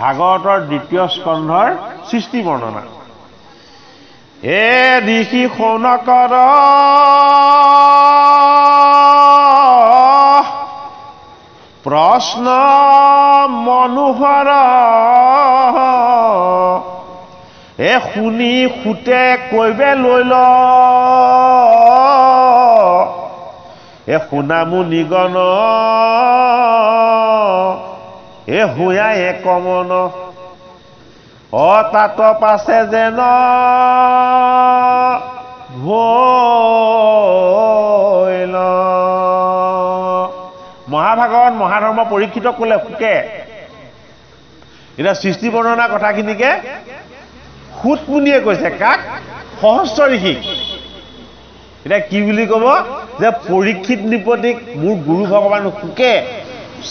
ভাগৱতৰ 2য় স্কন্ধৰ সৃষ্টি বৰ্ণনা এ ঋষি শৌনকৰ প্ৰশ্ন মনোহৰ এ শুনি খুটে কৈবে লৈ ল এ শুনামু নিগন এ হুয়া একমন অতাত পাছে যেন ভৈল মহাভাগৱত মহাধৰ্ম পৰীক্ষিত ক'লে শুকে এতিয়া সৃষ্টি বৰ্ণনা কথাখিনিকে সুত মুনিয়ে কৈছে কাক সহস্ৰ ঋষিক এতিয়া কি বুলি ক'ব যে পৰীক্ষিত নৃপতিক মোৰ গুৰু ভগৱান শুকে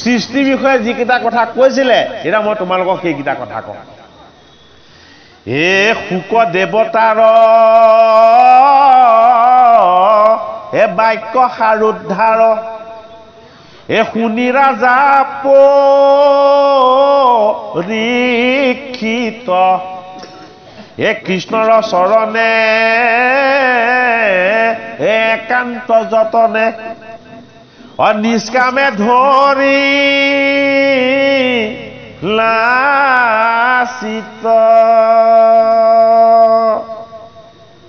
সৃষ্টিৰ বিষয়ে যিকেইটা কথা কৈছিলে এতিয়া মই তোমালোকক সেইকেইটা কথা কওঁ এ শুক দেৱতাৰ এ বাক্য সাৰোদ্ধাৰ এ শুনি ৰাজা পৰীক্ষিত এ কৃষ্ণৰ চৰণে একান্ত যতনে নিষ্কামে ধৰি লাচিত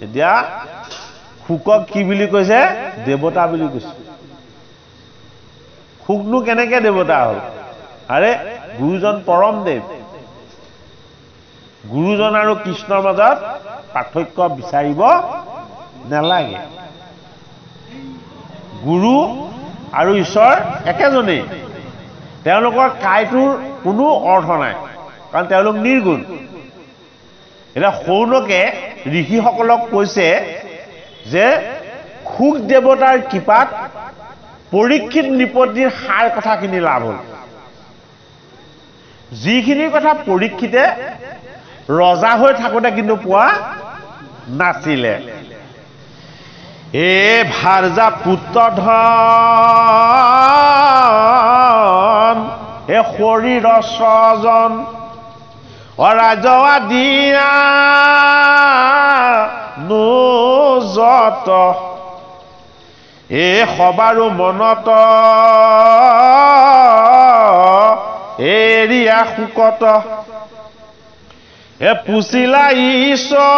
এতিয়া শুকক কি বুলি কৈছে দেৱতা বুলি কৈছে শুকনো কেনেকে দেৱতা হ'ল আৰে গুৰুজন পৰম দেৱ গুৰুজন আৰু কৃষ্ণৰ মাজত পাৰ্থক্য বিচাৰিব নালাগে গুৰু আৰু ঈশ্বৰ একেজনেই তেওঁলোকৰ কাইটোৰ কোনো অৰ্থ নাই কাৰণ তেওঁলোক নিৰ্গুণ এতিয়া শৌনকে ঋষিসকলক কৈছে যে শুক দেৱতাৰ কৃপাত পৰীক্ষিত নৃপতিৰ সাৰ কথাখিনি লাভ হ'ল যিখিনি কথা পৰীক্ষিতে ৰজা হৈ থাকোঁতে কিন্তু পোৱা নাছিলে এ ভাৰ্যা পুত্ৰ ধন এ শৰীৰ স্বজন অৰাজৱা দিয়া নোজত এ সবাৰো মনত এৰিয়া শুকত এ পুচিলা ঈশ্বৰ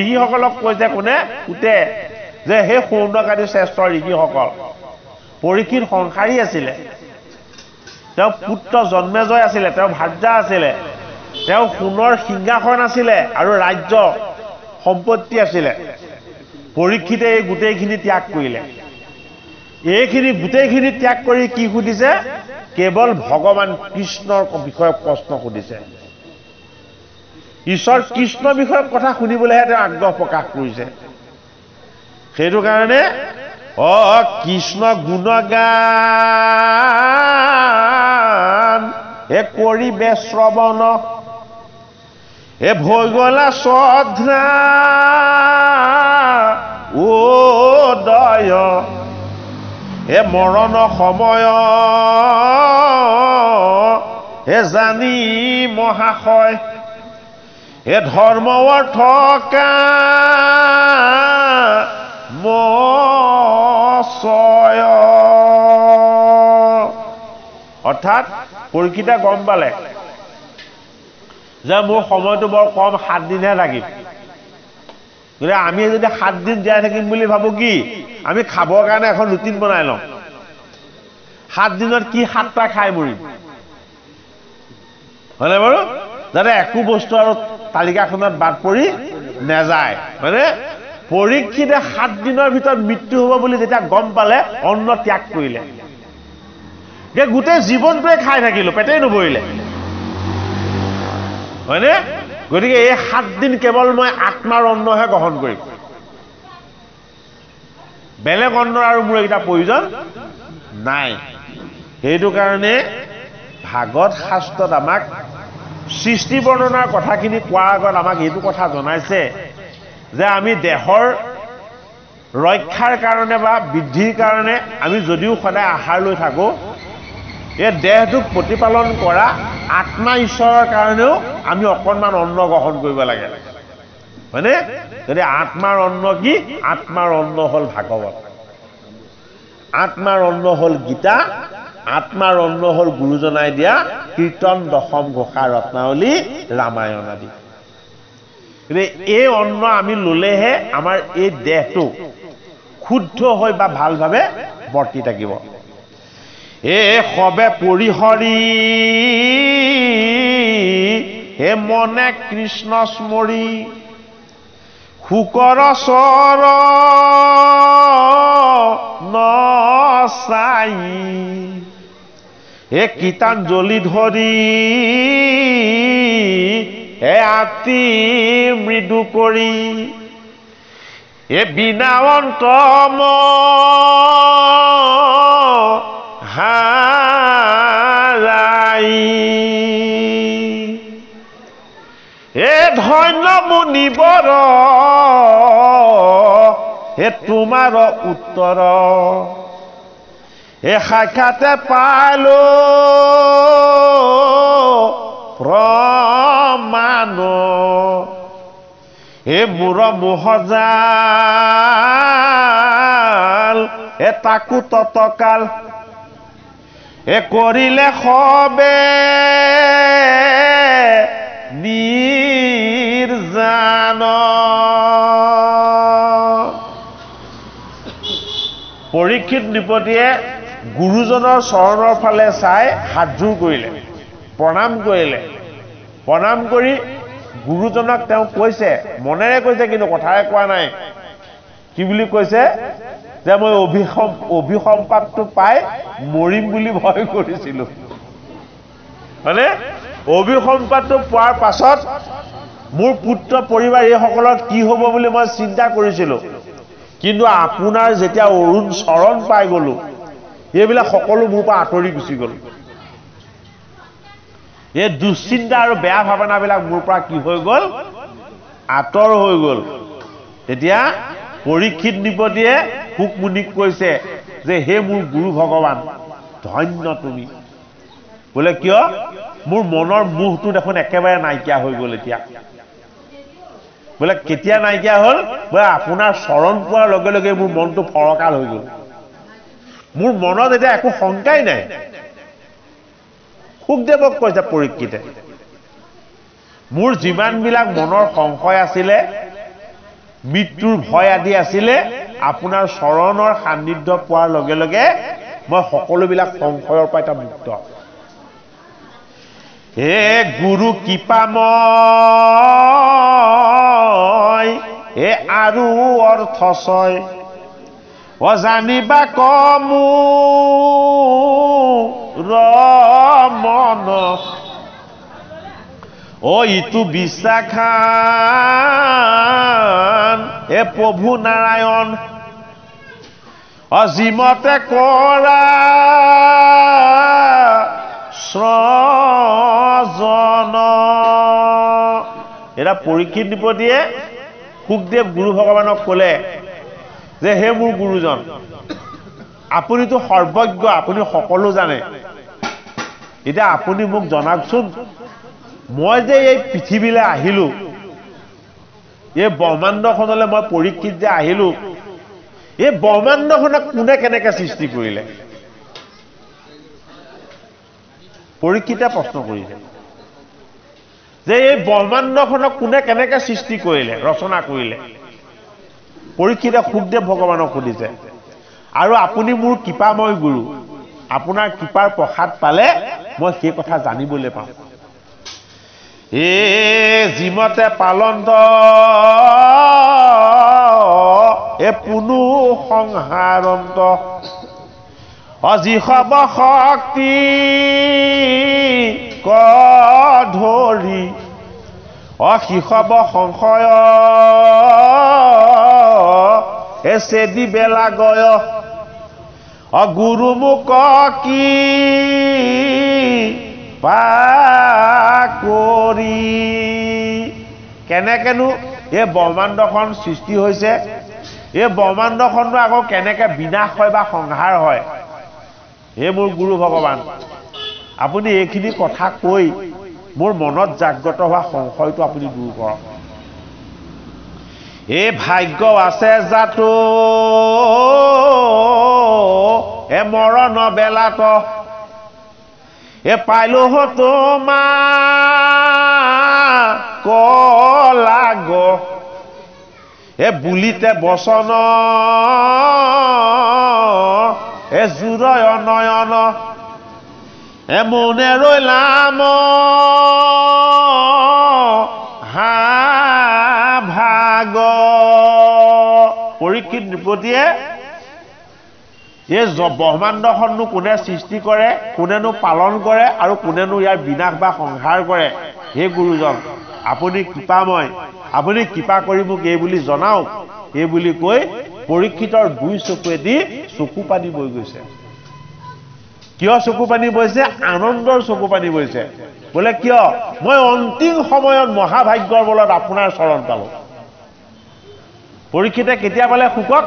ঋষিসকলক কৈছে কোনে উঠে যে সেই শৌনক আদি শ্ৰেষ্ঠ ঋষিসকল পৰীক্ষিত সংসাৰী আছিলে তেওঁ পুত্ৰ জন্মেজয় আছিলে তেওঁ ভাৰ্যা আছিলে তেওঁ সোণৰ সিংহাসন আছিলে আৰু ৰাজ্য সম্পত্তি আছিলে পৰীক্ষিতে এই গোটেইখিনি ত্যাগ কৰিলে এইখিনি গোটেইখিনি ত্যাগ কৰি কি সুধিছে কেৱল ভগৱান কৃষ্ণৰ বিষয়ে প্ৰশ্ন সুধিছে ঈশ্বৰ কৃষ্ণ বিষয়ক কথা শুনিবলৈহে তেওঁ আগ্ৰহ প্ৰকাশ কৰিছে সেইটো কাৰণে কৃষ্ণ গুণগান এ কৰিবে শ্ৰৱণ এ ভৈগলা শ্ৰদ্ধা উদয় এ মৰণ সময় এ জানি মহাশয় এ ধৰ্ম অৰ্থ মচয় অৰ্থাৎ পৰীক্ষিতে গম পালে যে মোৰ সময়টো বৰ কম 7 দিনহে লাগিব গতিকে আমি যদি 7 দিন জীয়াই থাকিম বুলি ভাবো কি আমি খাবৰ কাৰণে এখন ৰুটিন বনাই লওঁ 7 দিনত কি 7টা খাই মৰিম হয়নে বাৰু যাতে একো বস্তু আৰু তালিকাখনত বাদ পৰি নাযায় মানে পৰীক্ষিতে 7 দিনৰ ভিতৰত মৃত্যু হ'ব বুলি যেতিয়া গম পালে অন্ন ত্যাগ কৰিলে যে গোটেই জীৱনটোৱে খাই থাকিলো পেটেই নভৰিলে হয়নে গতিকে এই 7 দিন কেৱল মই আত্মাৰ অন্নহে গ্ৰহণ কৰিম বেলেগ অন্নৰ আৰু মোৰ এটা প্ৰয়োজন নাই সেইটো কাৰণে ভাগৱত শাস্ত্ৰত আমাক সৃষ্টি বৰ্ণনাৰ কথাখিনি কোৱাৰ আগত আমাক এইটো কথা জনাইছে যে আমি দেহৰ ৰক্ষাৰ কাৰণে বা বৃদ্ধিৰ কাৰণে আমি যদিও সদায় আহাৰ লৈ থাকো এই দেহটোক প্ৰতিপালন কৰা আত্মা ঈশ্বৰৰ কাৰণেও আমি অকণমান অন্ন গ্ৰহণ কৰিব লাগে মানে যদি আত্মাৰ অন্ন কি আত্মাৰ অন্ন হ'ল ভাগৱত আত্মাৰ অন্ন হ'ল গীতা আত্মাৰ অন্ন হ'ল গুৰুজনাই দিয়া কীৰ্তন দশম ঘোষা ৰত্নাৱলী ৰামায়ণ আদি এই অন্ন আমি ললেহে আমাৰ এই দেহটো শুদ্ধ হৈ বা ভালভাৱে বৰ্তি থাকিব এ সবে পৰিহৰি হে মনে কৃষ্ণ স্মৰি শুকৰ চৰ নচাই হে কীৰ্তঞ্জলি ধৰি হে আতি মৃদু কৰি এ বিনাৱন্ত হাৰাই এ ধন্য মুনিবৰ হে তোমাৰ উত্তৰ এ সাক্ষাতে পালো প্ৰমাণ এ মূৰ মোহজাল এ তাকো ততকাল এ কৰিলে সবে নিৰ্জান পৰীক্ষিত নৃপতিয়ে গুৰুজনৰ চৰণৰ ফালে চাই হাতযোৰ কৰিলে প্ৰণাম কৰিলে প্ৰণাম কৰি গুৰুজনক তেওঁ কৈছে মনেৰে কৈছে কিন্তু কথাৰে কোৱা নাই কি বুলি কৈছে যে মই অভিসম্পাদটো পাই মৰিম বুলি ভয় কৰিছিলো মানে অভিসম্পাদটো পোৱাৰ পাছত মোৰ পুত্ৰ পৰিবাৰ এইসকলৰ কি হ'ব বুলি মই চিন্তা কৰিছিলো কিন্তু আপোনাৰ যেতিয়া অৰুণ চৰণ পাই গলো এইবিলাক সকলো মোৰ পৰা আঁতৰি গুচি গল এই দুশ্চিন্তা আৰু বেয়া ভাৱনাবিলাক মোৰ পৰা কি হৈ গল আঁতৰ হৈ গল এতিয়া পৰীক্ষিত নৃপতিয়ে শুক মুনিক কৈছে যে হে মোৰ গুৰু ভগৱান ধন্য তুমি বোলে কিয় মোৰ মনৰ মোহটো দেখোন একেবাৰে নাইকিয়া হৈ গল এতিয়া বোলে কেতিয়া নাইকিয়া হল বোলে আপোনাৰ চৰণ পোৱাৰ লগে লগে মোৰ মনটো ফৰকাল হৈ গল মোৰ মনত এতিয়া একো শংকাই নাই শুকদেৱক কৈছে পৰীক্ষিতে মোৰ যিমানবিলাক মনৰ সংশয় আছিলে মৃত্যুৰ ভয় আদি আছিলে আপোনাৰ চৰণৰ সান্নিধ্য পোৱাৰ লগে লগে মই সকলোবিলাক সংশয়ৰ পৰা এটা মুক্ত হে গুৰু কৃপাময় হে আৰু অৰ্থচয় অজানিবা কমু ৰমন ও ইটো বিশ্বাখান হে প্ৰভু নাৰায়ণ অজিমতে কৰা স্ৰজন এটা পৰীক্ষিত নৃপতিয়ে শুকদেৱ গুৰু ভগৱানক ক'লে যে হে মোৰ গুৰুজন আপুনিতো সৰ্বজ্ঞ আপুনি সকলো জানে এতিয়া আপুনি মোক জনাকচোন মই যে এই পৃথিৱীলৈ আহিলো এই ব্ৰহ্মাণ্ডখনলৈ মই পৰীক্ষিত যে আহিলো এই ব্ৰহ্মাণ্ডখনক কোনে কেনেকৈ সৃষ্টি কৰিলে পৰীক্ষিতে প্ৰশ্ন কৰিছে যে এই ব্ৰহ্মাণ্ডখনক কোনে কেনেকৈ সৃষ্টি কৰিলে ৰচনা কৰিলে পৰীক্ষিতে শুকদেৱ ভগৱানক সুধিছে আৰু আপুনি মোৰ কৃপাময় গুৰু আপোনাৰ কৃপাৰ প্ৰসাদ পালে মই সেই কথা জানিবলৈ পাম এ যিমতে পালন্ত এ পুনু সংহাৰন্ত অজিহব শক্তি ধৰি অশিষব সংশয় এছে দি বেলা গয় অগুৰুমুখ কি পাকৰি কেনেকেনো এই ব্ৰহ্মাণ্ডখন সৃষ্টি হৈছে এই ব্ৰহ্মাণ্ডখনটো আকৌ কেনেকৈ বিনাশ হয় বা সংহাৰ হয় হে মোৰ গুৰু ভগৱান আপুনি এইখিনি কথা কৈ মোৰ মনত জাগ্ৰত হোৱা সংশয়টো আপুনি দূৰ কৰক এই ভাগ্য আছে জাতো এ মৰণ বেলাত এ পাইলো তোমাৰ কলাগ এ বুলিতে বচন এ জুৰয় নয়ন এ মনে ৰৈলাম হা ভাগ পৰীক্ষিত নৃপতিয়ে এই ব্ৰহ্মাণ্ডখননো কোনে সৃষ্টি কৰে কোনেনো পালন কৰে আৰু কোনেনো ইয়াৰ বিনাশ বা সংহাৰ কৰে হে গুৰুজন আপুনি কৃপাময় আপুনি কৃপা কৰি মোক এই বুলি জনাওক এই বুলি কৈ পৰীক্ষিতৰ দুই চকুৱেদি চকু পানী বৈ গৈছে কিয় চকু পানী বৈছে আনন্দৰ চকু পানী বৈছে বোলে কিয় মই অন্তিম সময়ত মহাভাগ্যৰ বলত আপোনাৰ চৰণ পালো পৰীক্ষিতে কেতিয়া পালে সুখক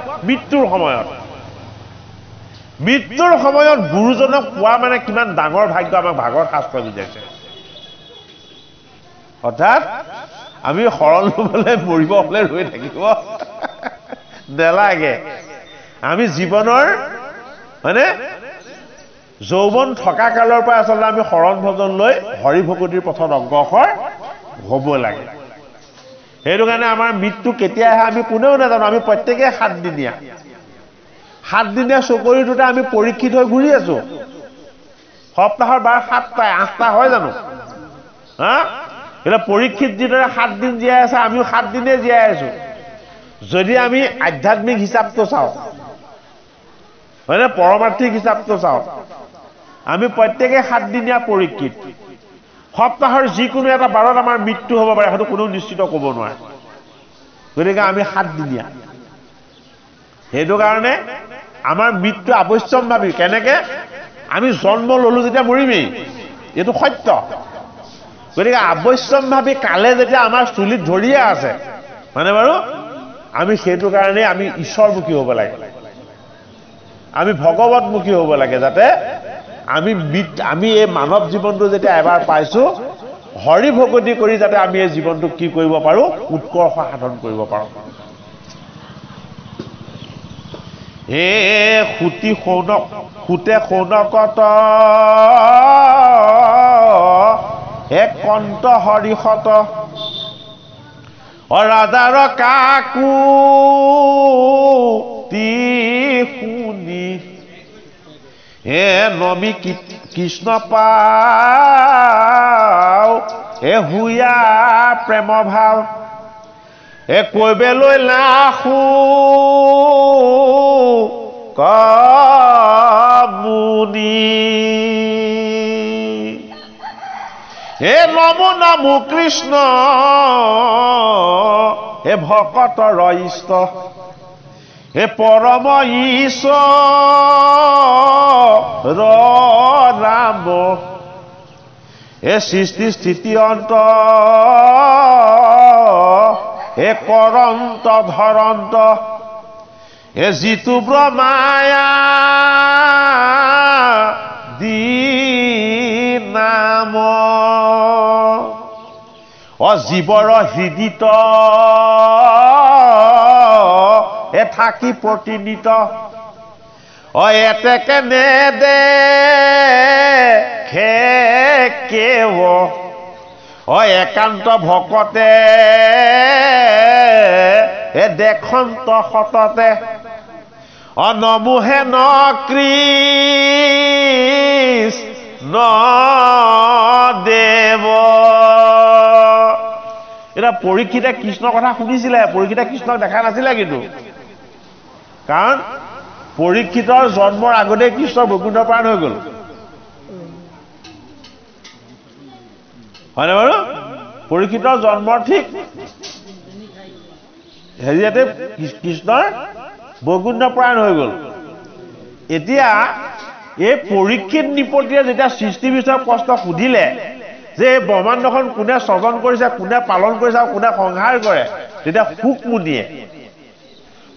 মৃত্যুৰ সময়ত গুৰুজনক পোৱা মানে কিমান ডাঙৰ ভাগ্য আমাক ভাগৰ শাস্ত্ৰ বুজাইছে অৰ্থাৎ আমি শৰণ লবলৈ মৰিব হলে ৰৈ থাকিব নেলাগে আমি জীৱনৰ মানে যৌৱন থকা কালৰ পৰা আচলতে আমি শৰণ ভজন লৈ হৰি ভকতিৰ পথত অগ্ৰসৰ হ'ব লাগে সেইটো কাৰণে আমাৰ মৃত্যু কেতিয়া আহে আমি কোনেও নাজানো আমি প্ৰত্যেকে 7 দিনীয়া চকৰিটোতে আমি পৰীক্ষিত হৈ ঘূৰি আছো সপ্তাহৰ বাৰ 7টা 8টা হয় জানো হা এটা পৰীক্ষিত যিদৰে 7 দিন জীয়াই আছে আমিও 7 দিনে জীয়াই আছো যদি আমি আধ্যাত্মিক হিচাপটো চাওঁ মানে পৰমাৰ্থিক হিচাপটো চাওঁ আমি প্ৰত্যেকে 7 দিনীয়া পৰীক্ষিত সপ্তাহৰ যিকোনো এটা বাৰত আমাৰ মৃত্যু হ'ব পাৰে সেইটো কোনো নিশ্চিত ক'ব নোৱাৰে গতিকে আমি 7 দিনীয়া সেইটো কাৰণে আমাৰ মৃত্যু আৱশ্যকভাৱী কেনেকে আমি জন্ম ললো যেতিয়া মৰিমেই এইটো সত্য গতিকে আৱশ্যকভাৱী কালে যেতিয়া আমাৰ চুলিত ধৰিয়ে আছে মানে বাৰু আমি সেইটো কাৰণে আমি ঈশ্বৰমুখী হ'ব লাগে আমি ভগৱতমুখী হ'ব লাগে যাতে আমি এই মানৱ জীৱনটো যেতিয়া এবাৰ পাইছো হৰি ভকতি কৰি যাতে আমি এই জীৱনটো কি কৰিব পাৰো উৎকৰ্ষ সাধন কৰিব পাৰো হে খুতে সৌনকত হে কন্ত হৰিহত ৰাজাৰ কাকু তি শুনি হে নমি কৃষ্ণ পাও হে হুয়া প্ৰেম ভাৱ হে কৈবেলৈ লাখো কমুনি হে নমো নমো কৃষ্ণ হে ভকতৰ ইষ্ট হে পৰম ঈশ্বৰ ৰাম হে সৃষ্টি স্থিতি অন্ত হে কৰন্ত ধৰন্ত হে যিটো ব্ৰহ্মায়া দি নাম অজীৱৰ হৃদিত এ থাকি প্ৰতিনিত এতেকে নেদে কেৱ একান্ত ভকতে এ দেখন্ত সততে নমোহে ন কৃষ্ণ দেৱ এটা পৰীক্ষিতে কৃষ্ণৰ কথা শুনিছিলে পৰীক্ষিতে কৃষ্ণক দেখা নাছিলে কিন্তু কাৰণ পৰীক্ষিতৰ জন্মৰ আগতে কৃষ্ণ বৈকুণ্ঠ প্ৰাণ হৈ গ'ল হয়নে বাৰু পৰীক্ষিতৰ জন্মৰ ঠিক হেৰিয়াতে কৃষ্ণৰ বৈকুণ্ঠ প্ৰাণ হৈ গ'ল এতিয়া এই পৰীক্ষিত নৃপতিয়ে যেতিয়া সৃষ্টি বিষয়ক প্ৰশ্ন সুধিলে যে এই ব্ৰহ্মাণ্ডখন কোনে সৃজন কৰিছে কোনে পালন কৰিছে আৰু কোনে সংহাৰ কৰে তেতিয়া সুকমুনিয়ে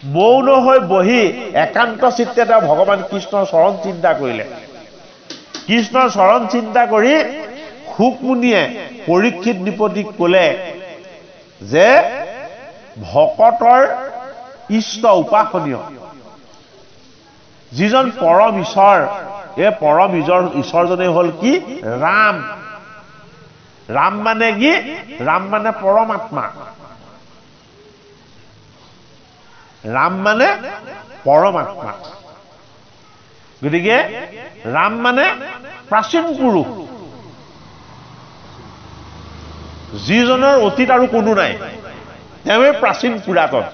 মৌন হৈ বহি একান্ত চিত্তে তেওঁ ভগৱান কৃষ্ণৰ চৰণ চিন্তা কৰিলে কৃষ্ণৰ চৰণ চিন্তা কৰি শুকমুনিয়ে পৰীক্ষিত নৃপতিক ক'লে যে ভকতৰ ইষ্ট উপাসনীয় যিজন পৰম ঈশ্বৰ এই পৰম ঈশ্বৰজনে হ'ল কি ৰাম ৰাম মানে কি ৰাম মানে পৰমাত্মা ৰাম মানে পৰমাত্মা গতিকে ৰাম মানে প্ৰাচীন পুৰুষ যিজনৰ অতীত আৰু কোনো নাই তেওঁৱে প্ৰাচীন পুৰাতন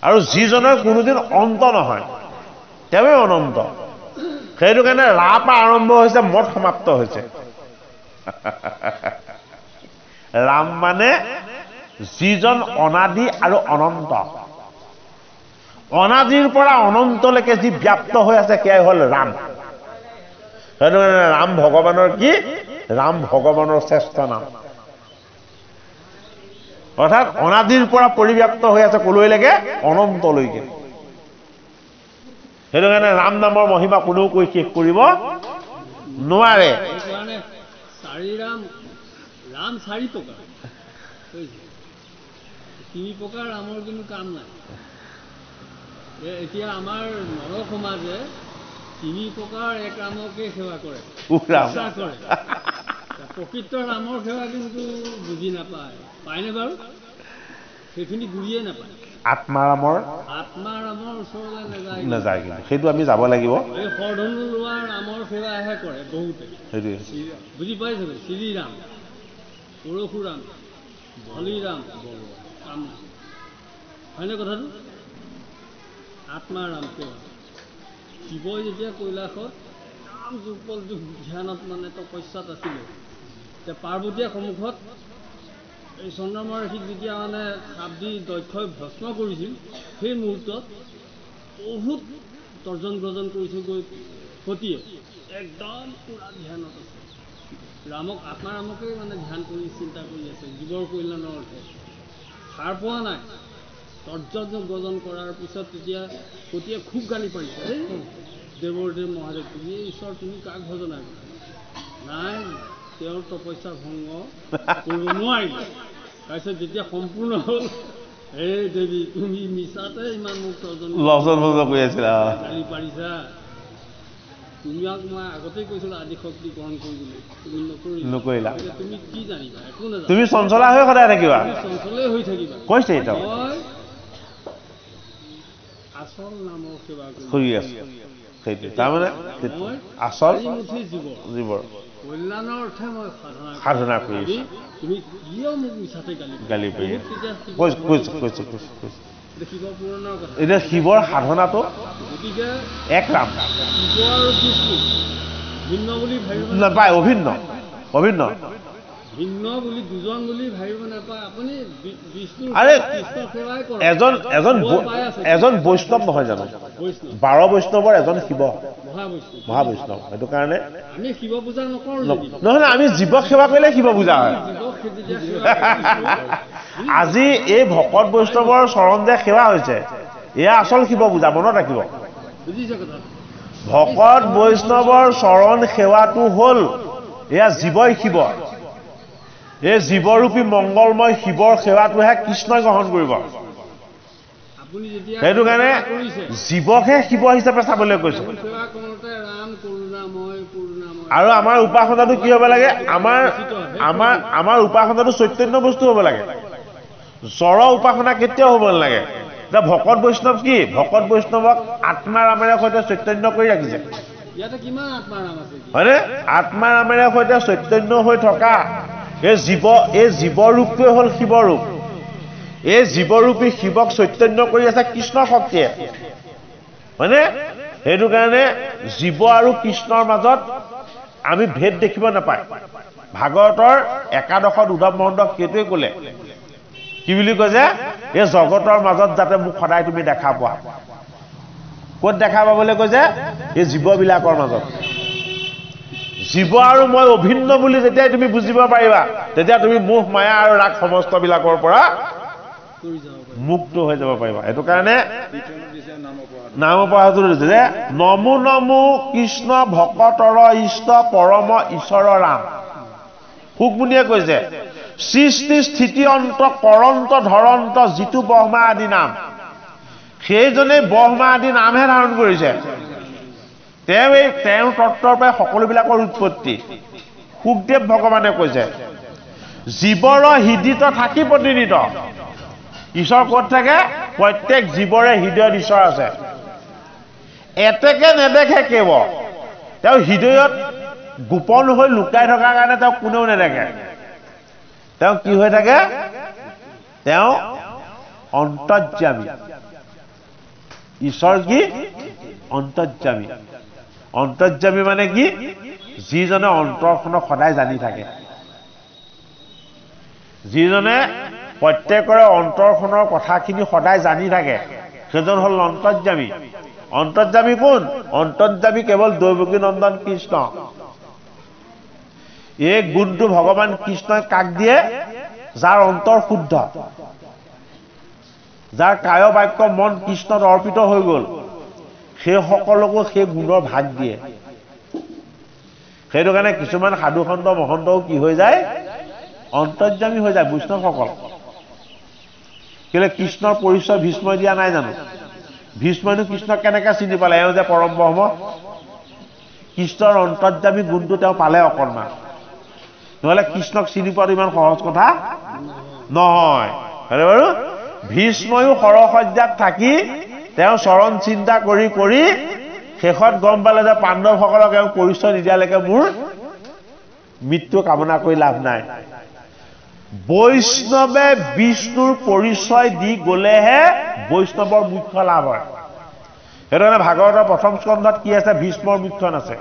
আৰু যিজনৰ কোনোদিন অন্ত নহয় তেওঁৱে অনন্ত সেইটো কাৰণে ৰা পৰা আৰম্ভ হৈছে মত সমাপ্ত হৈছে ৰাম মানে যিজন অনাদি আৰু অনন্ত অনাদিৰ পৰা অনন্তলৈকে যি ব্যাপ্ত হৈ আছে সেয়াই হ'ল ৰাম সেইটো কাৰণে ৰাম ভগৱানৰ কি ৰাম ভগৱানৰ শ্ৰেষ্ঠ নাম অৰ্থাৎ অনাদিৰ পৰা পৰিব্যাপ্ত হৈ আছে কলৈলৈকে অনন্তলৈকে সেইটো কাৰণে ৰাম নামৰ মহিমা কোনেও কৈ শেষ কৰিব নোৱাৰে ৰাম চাৰি প্ৰকাৰ তিনি প্ৰকাৰ ৰামৰ কিন্তু কাম নাই এতিয়া আমাৰ নৰ সমাজে তিনি প্ৰকাৰ এক ৰামকে সেৱা কৰে প্ৰকৃত ৰামৰ সেৱা কিন্তু বুজি নাপায় পায়নে বাৰু সেইখিনি বুজিয়ে নাপায় আত্মাৰামৰ ওচৰলৈ নাযায় কিন্তু সেইটো আমি যাব লাগিব এই সৰধনু লোৱা ৰামৰ সেৱাহে কৰে বহুতে সেইটোৱে বুজি পাইছে শ্ৰীৰাম পৰশুৰাম বলিৰাম কাম হয়নে কথাটো আত্মাৰাম সেৱা শিৱই যেতিয়া কৈলাশত ৰাম যুগল যুগ ধ্যানত মানে তপস্যাত আছিলে এতিয়া পাৰ্বতীয়ে সন্মুখত এই চন্দ্ৰমা ঋষিক যেতিয়া মানে চাপ দি দক্ষই ভস্ম কৰিছিল সেই মুহূৰ্তত বহুত তৰ্জন গৰ্জন কৰিছে গৈ সতীয়ে একদম পুৰা ধ্যানত আছে ৰামক আত্মাৰামকে মানে ধ্যান কৰি চিন্তা কৰি আছে জীৱৰ কল্যাণৰ অৰ্থে সাৰ পোৱা নাই তৰ্জন গৰ্জন কৰাৰ পিছত তেতিয়া সতীয়ে খুব গালি পাৰিছে দেৱৰ দেৱ মহাদেৱ তুমি ঈশ্বৰ তুমি কাক ভজনা কৰা নাই তেওঁৰ তপস্যা ভংগ কৰিব নোৱাৰিলে তাৰপিছত যেতিয়া সম্পূৰ্ণ হ'ল হে দেৱী তুমি মিছাতে ইমান মোক তৰ্জন কৰি আছিলা গালি পাৰিছা তুমিক মই আগতেই কৈছিলো আদি শক্তি গ্ৰহণ কৰিবলৈ তুমি নকৰিলা তুমি কি জানিবা একো নাজানা তুমি চঞ্চলা হৈ সদায় থাকিবা চঞ্চলেই হৈ থাকিবা কৈছে এটা মই আচল নামৰ সেৱা কৰি আছো সেইটো তাৰমানে আচল জীৱৰ কল্যাণৰ অৰ্থে মই সাধনা কৰি আছো তুমি কিয় মোক মিছাতে গালি পাৰি কৈছো শিৱ পুৰাণৰ কথা এতিয়া শিৱৰ সাধনাটো গতিকে এক ৰাম শিৱ আৰু বিষ্ণু ভিন্ন বুলি ভাবিব নাপায় অভিন্ন ভিন্ন বুলি দুজন বুলি ভাবিব নাপায় আপুনি বিষ্ণু কৃষ্ণ সেৱাই কৰে এজন বৈষ্ণৱ নহয় জানো 12 বৈষ্ণৱৰ এজন শিৱ মহাবৈষ্ণৱ সেইটো কাৰণে আমি শিৱ পূজা নকৰো নহয় আমি জীৱক সেৱা কৰিলে শিৱ পূজা হয় আজি এই ভকত বৈষ্ণৱৰ চৰণ যে সেৱা হৈছে এয়া আচল শিৱ পূজা মনত ৰাখিব বুজিছে কথা ভকত বৈষ্ণৱৰ চৰণ সেৱাটো হ'ল এয়া জীৱই শিৱ এই জীৱৰূপী মংগলময় শিৱৰ সেৱাটোহে কৃষ্ণই গ্ৰহণ কৰিব সেইটো কাৰণে জীৱকহে শিৱ হিচাপে চাবলৈ কৈছো আৰু আমাৰ উপাসনাটো কি হ'ব লাগে আমাৰ উপাসনাটো চৈতন্য বস্তু হ'ব লাগে জড় উপাসনা কেতিয়াও হ'ব নালাগে এতিয়া ভকত বৈষ্ণৱ কি ভকত বৈষ্ণৱক আত্মাৰামেৰে সৈতে চৈতন্য কৰি ৰাখিছে হয়নে আত্মাৰামেৰে সৈতে চৈতন্য হৈ থকা এই জীৱৰূপটোৱে হ'ল শিৱৰূপ এই জীৱৰূপী শিৱক চৈতন্য কৰি আছে কৃষ্ণ শক্তিয়ে হয়নে সেইটো কাৰণে জীৱ আৰু কৃষ্ণৰ মাজত আমি ভেদ দেখিব নাপায় ভাগৱতৰ একাদশত উদ্ধৱ মহন্তক সেইটোৱে ক'লে কি বুলি কয় যে এই জগতৰ মাজত যাতে মোক সদায় তুমি দেখা পোৱা ক'ত দেখা পাবলৈ কয় যে এই জীৱবিলাকৰ মাজত জীৱ আৰু মই অভিন্ন বুলি যেতিয়াই তুমি বুজিব পাৰিবা তেতিয়া তুমি মোহ মায়া আৰু ৰাগ সমস্তবিলাকৰ পৰা মুক্ত হৈ যাব পাৰিবা এইটো কাৰণে নাম অপৰাধটো দিছে যে নমো নমো কৃষ্ণ ভকতৰ ইষ্ট পৰম ঈশ্বৰ ৰাম সুকমুনিয়ে কৈছে সৃষ্টি স্থিতি অন্ত কৰন্ত ধৰন্ত যিটো ব্ৰহ্মা আদি নাম সেইজনে ব্ৰহ্মা আদি নামহে ধাৰণ কৰিছে তেওঁ তত্ত্বৰ পৰাই সকলোবিলাকৰ উৎপত্তি সুখদেৱ ভগৱানে কৈছে জীৱৰ হৃদিত থাকি প্ৰতিনিত ঈশ্বৰ ক'ত থাকে প্ৰত্যেক জীৱৰে হৃদয়ত ঈশ্বৰ আছে এতেকে নেদেখে কেৱল তেওঁ হৃদয়ত গোপন হৈ লুকাই থকাৰ কাৰণে তেওঁ কোনেও নেদেখে তেওঁ কি হৈ থাকে তেওঁ অন্তৰ্যামী ঈশ্বৰ কি অন্তৰ্যামী অন্তৰ্যামী মানে কি যিজনে অন্তৰখনক সদায় জানি থাকে যিজনে প্ৰত্যেকৰে অন্তৰখনৰ কথাখিনি সদায় জানি থাকে সেইজন হ'ল অন্তৰ্যামী অন্তৰ্যামী কোন অন্তৰ্যামী কেৱল দৈৱকী নন্দন কৃষ্ণ এই গুণটো ভগৱান কৃষ্ণই কাক দিয়ে যাৰ অন্তৰ শুদ্ধ যাৰ কায় বাক্য মন কৃষ্ণত অৰ্পিত হৈ গ'ল সেই সকলকো সেই গুণৰ ভাগ দিয়ে সেইটো কাৰণে কিছুমান সাধুসন্ত মহন্তও কি হৈ যায় অন্তৰ্যামী হৈ যায় বৈষ্ণৱসকল কেলে কৃষ্ণৰ পৰিচয় ভীষ্মই দিয়া নাই জানো ভীষ্মইনো কৃষ্ণক কেনেকৈ চিনি পালে এওঁ যে পৰম ব্ৰহ্ম কৃষ্ণৰ অন্তৰ্যামী গুণটো তেওঁ পালে অকণমান নহ'লে কৃষ্ণক চিনি পোৱাটো ইমান সহজ কথা নহয় হয়নে বাৰু ভীষ্ময়ো সৰসজ্জাত থাকি তেওঁ চৰণ চিন্তা কৰি কৰি শেষত গম পালে যে পাণ্ডৱসকলক এওঁ পৰিচয় নিদিয়ালৈকে মোৰ মৃত্যু কামনা কৰি লাভ নাই বৈষ্ণৱে বিষ্ণুৰ পৰিচয় দি গ'লেহে বৈষ্ণৱৰ মুখ্য লাভ হয় সেইটো কাৰণে ভাগৱতৰ প্ৰথম স্কন্ধত কি আছে ভীষ্মৰ মুখ্যন আছে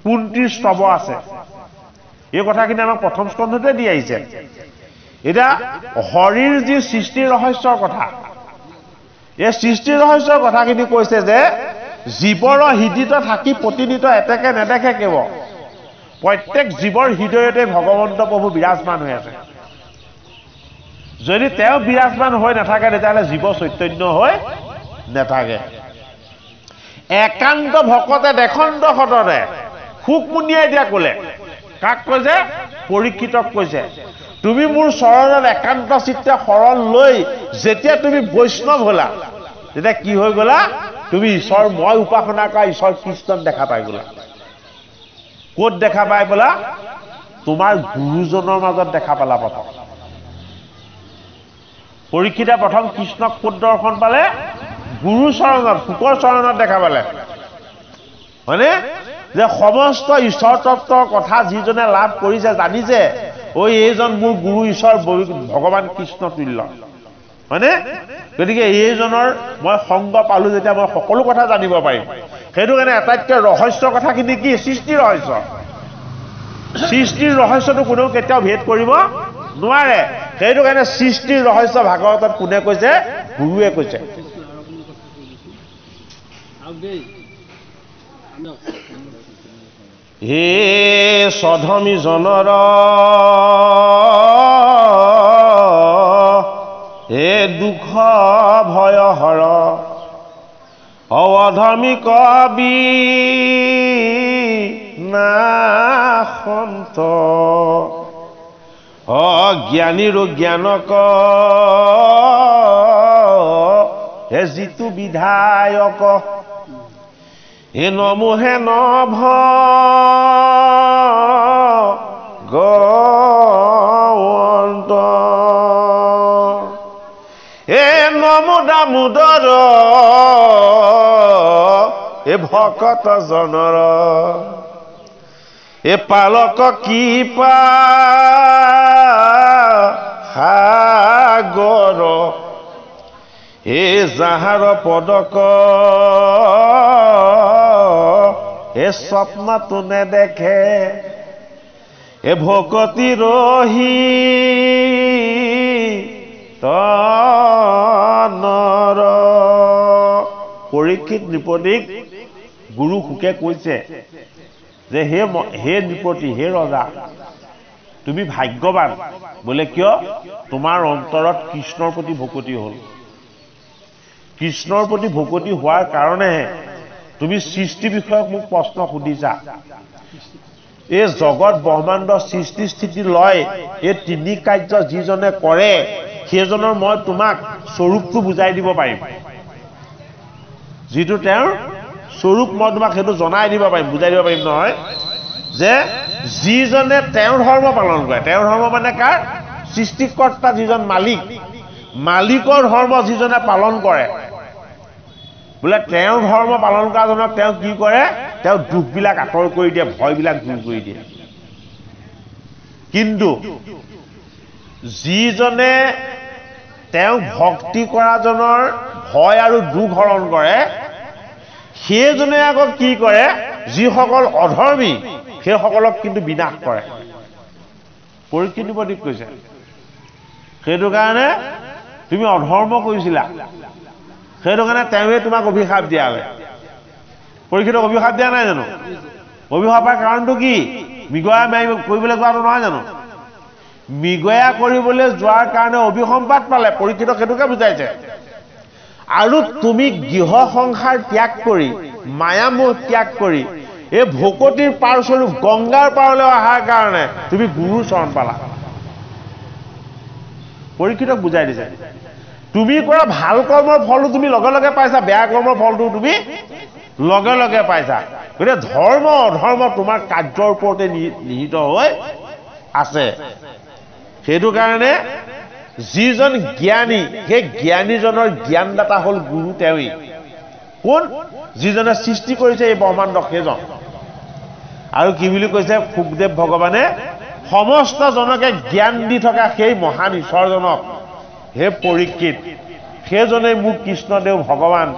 কুন্তীৰ স্তৱ আছে এই কথাখিনি আমাক প্ৰথম স্কন্ধতে দি আহিছে এতিয়া হৰিৰ যি সৃষ্টিৰ ৰহস্যৰ কথা এই সৃষ্টিৰ ৰহস্যৰ কথাখিনি কৈছে যে জীৱৰ হৃদিত থাকি প্ৰতিনিত এতেকে নেদেখে কেৱল প্ৰত্যেক জীৱৰ হৃদয়তে ভগৱন্ত প্ৰভু বিৰাজমান হৈ আছে যদি তেওঁ বিৰাজমান হৈ নাথাকে তেতিয়াহ'লে জীৱ চৈতন্য হৈ নাথাকে একান্ত ভকতে দেখন্ত সততে সুকমুনিয়াই দিয়া ক'লে কাক কৈছে পৰীক্ষিতক কৈছে তুমি মোৰ চৰণত একান্ত চিত্তে শৰণ লৈ যেতিয়া তুমি বৈষ্ণৱ হলা তেতিয়া কি হৈ গ'লা তুমি ঈশ্বৰ মই উপাসনা কৰা ঈশ্বৰ কৃষ্ণক দেখা পাই গ'লা ক'ত দেখা পাই বোলা তোমাৰ গুৰুজনৰ মাজত দেখা পালা প্ৰথম পৰীক্ষিতে প্ৰথম কৃষ্ণক ক'ত দৰ্শন পালে গুৰু চৰণত শুকৰ চৰণত দেখা পালে হয়নে যে সমস্ত ঈশ্বৰ তত্ত্বৰ কথা যিজনে লাভ কৰিছে জানিছে ঐ এইজন মোৰ গুৰু ঈশ্বৰ ভগৱান কৃষ্ণ তুল্য হয়নে গতিকে এইজনৰ মই সংগ পালো যেতিয়া মই সকলো কথা জানিব পাৰিম সেইটো কাৰণে আটাইতকৈ ৰহস্য কথাখিনি কি সৃষ্টিৰ ৰহস্য সৃষ্টিৰ ৰহস্যটো কোনেও কেতিয়াও ভেদ কৰিব নোৱাৰে সেইটো কাৰণে সৃষ্টিৰ ৰহস্য ভাগৱতত কোনে কৈছে গুৰুৱে কৈছে হে সধমী জনৰ হে দুখ ভয় হৰ অধমী কবি নাসন্ত অজ্ঞানীৰ জ্ঞানক হে যিটো বিধায়ক হে নমোহে নভ গন্ত হে নমো দামোদৰ এ ভকত জনৰ এ পালক কৃপা সাগৰ এ যাহাৰ পদক এ স্বপ্নটো নেদেখে এ ভকতি ৰহি তনৰ পৰীক্ষিত নৃপতিক গুৰু সুকে কৈছে যে হে নৃপতি হে ৰজা তুমি ভাগ্যৱান বোলে কিয় তোমাৰ অন্তৰত কৃষ্ণৰ প্ৰতি ভকতি হ'ল কৃষ্ণৰ প্ৰতি ভকতি হোৱাৰ কাৰণেহে তুমি সৃষ্টি বিষয়ক মোক প্ৰশ্ন সুধিছা এই জগত ব্ৰহ্মাণ্ড সৃষ্টি স্থিতি লয় এই তিনি কাৰ্য যিজনে কৰে সেইজনৰ মই তোমাক স্বৰূপটো বুজাই দিব পাৰিম যিটো তেওঁৰ স্বৰূপ মই তোমাক সেইটো জনাই দিব পাৰিম বুজাই দিব পাৰিম নহয় যে যিজনে তেওঁৰ ধৰ্ম পালন কৰে তেওঁৰ ধৰ্ম মানে কাৰ সৃষ্টিকৰ্তা যিজন মালিকৰ ধৰ্ম যিজনে পালন কৰে বোলে তেওঁৰ ধৰ্ম পালন কৰা জনক তেওঁ কি কৰে তেওঁ দুখবিলাক আঁতৰ কৰি দিয়ে ভয়বিলাক দূৰ কৰি দিয়ে কিন্তু যিজনে তেওঁ ভক্তি কৰা জনৰ ভয় আৰু দুখ হৰণ কৰে সেইজনে আকৌ কি কৰে যিসকল অধৰ্মী সেইসকলক কিন্তু বিনাশ কৰে পৰীক্ষিত নিবদিক কৈছে সেইটো কাৰণে তুমি অধৰ্ম কৰিছিলা সেইটো কাৰণে তেওঁৱে তোমাক অভিশাপ দিয়ালে পৰীক্ষিতক অভিশাপ দিয়া নাই জানো অভিশাপৰ কাৰণটো কি মৃগয়া কৰিবলৈ যোৱাটো নহয় জানো মৃগয়া কৰিবলৈ যোৱাৰ কাৰণে অভিসম্পাত পালে পৰীক্ষিতক সেইটোকে বুজাইছে আৰু তুমি গৃহ সংসাৰ ত্যাগ কৰি মায়ামোহ ত্যাগ কৰি এই ভকতিৰ পাৰস্বৰূপ গংগাৰ পাৰলৈ অহাৰ কাৰণে তুমি গুৰুৰ চৰণ পালা পৰীক্ষিতক বুজাই দিছে তুমি কৰা ভাল কৰ্মৰ ফলটো তুমি লগে লগে পাইছা বেয়া কৰ্মৰ ফলটো তুমি লগে লগে পাইছা গতিকে ধৰ্ম অধৰ্ম তোমাৰ কাৰ্যৰ ওপৰতে নিহিত হৈ আছে সেইটো কাৰণে যিজন জ্ঞানী সেই জ্ঞানীজনৰ জ্ঞানদাতা হ'ল গুৰু তেওঁই কোন যিজনে সৃষ্টি কৰিছে এই ব্ৰহ্মাণ্ডক সেইজন আৰু কি বুলি কৈছে সুখদেৱ ভগৱানে সমস্ত জনকে জ্ঞান দি থকা সেই মহান ঈশ্বৰজনক হে পৰীক্ষিত সেইজনে মোক কৃষ্ণদেৱ ভগৱান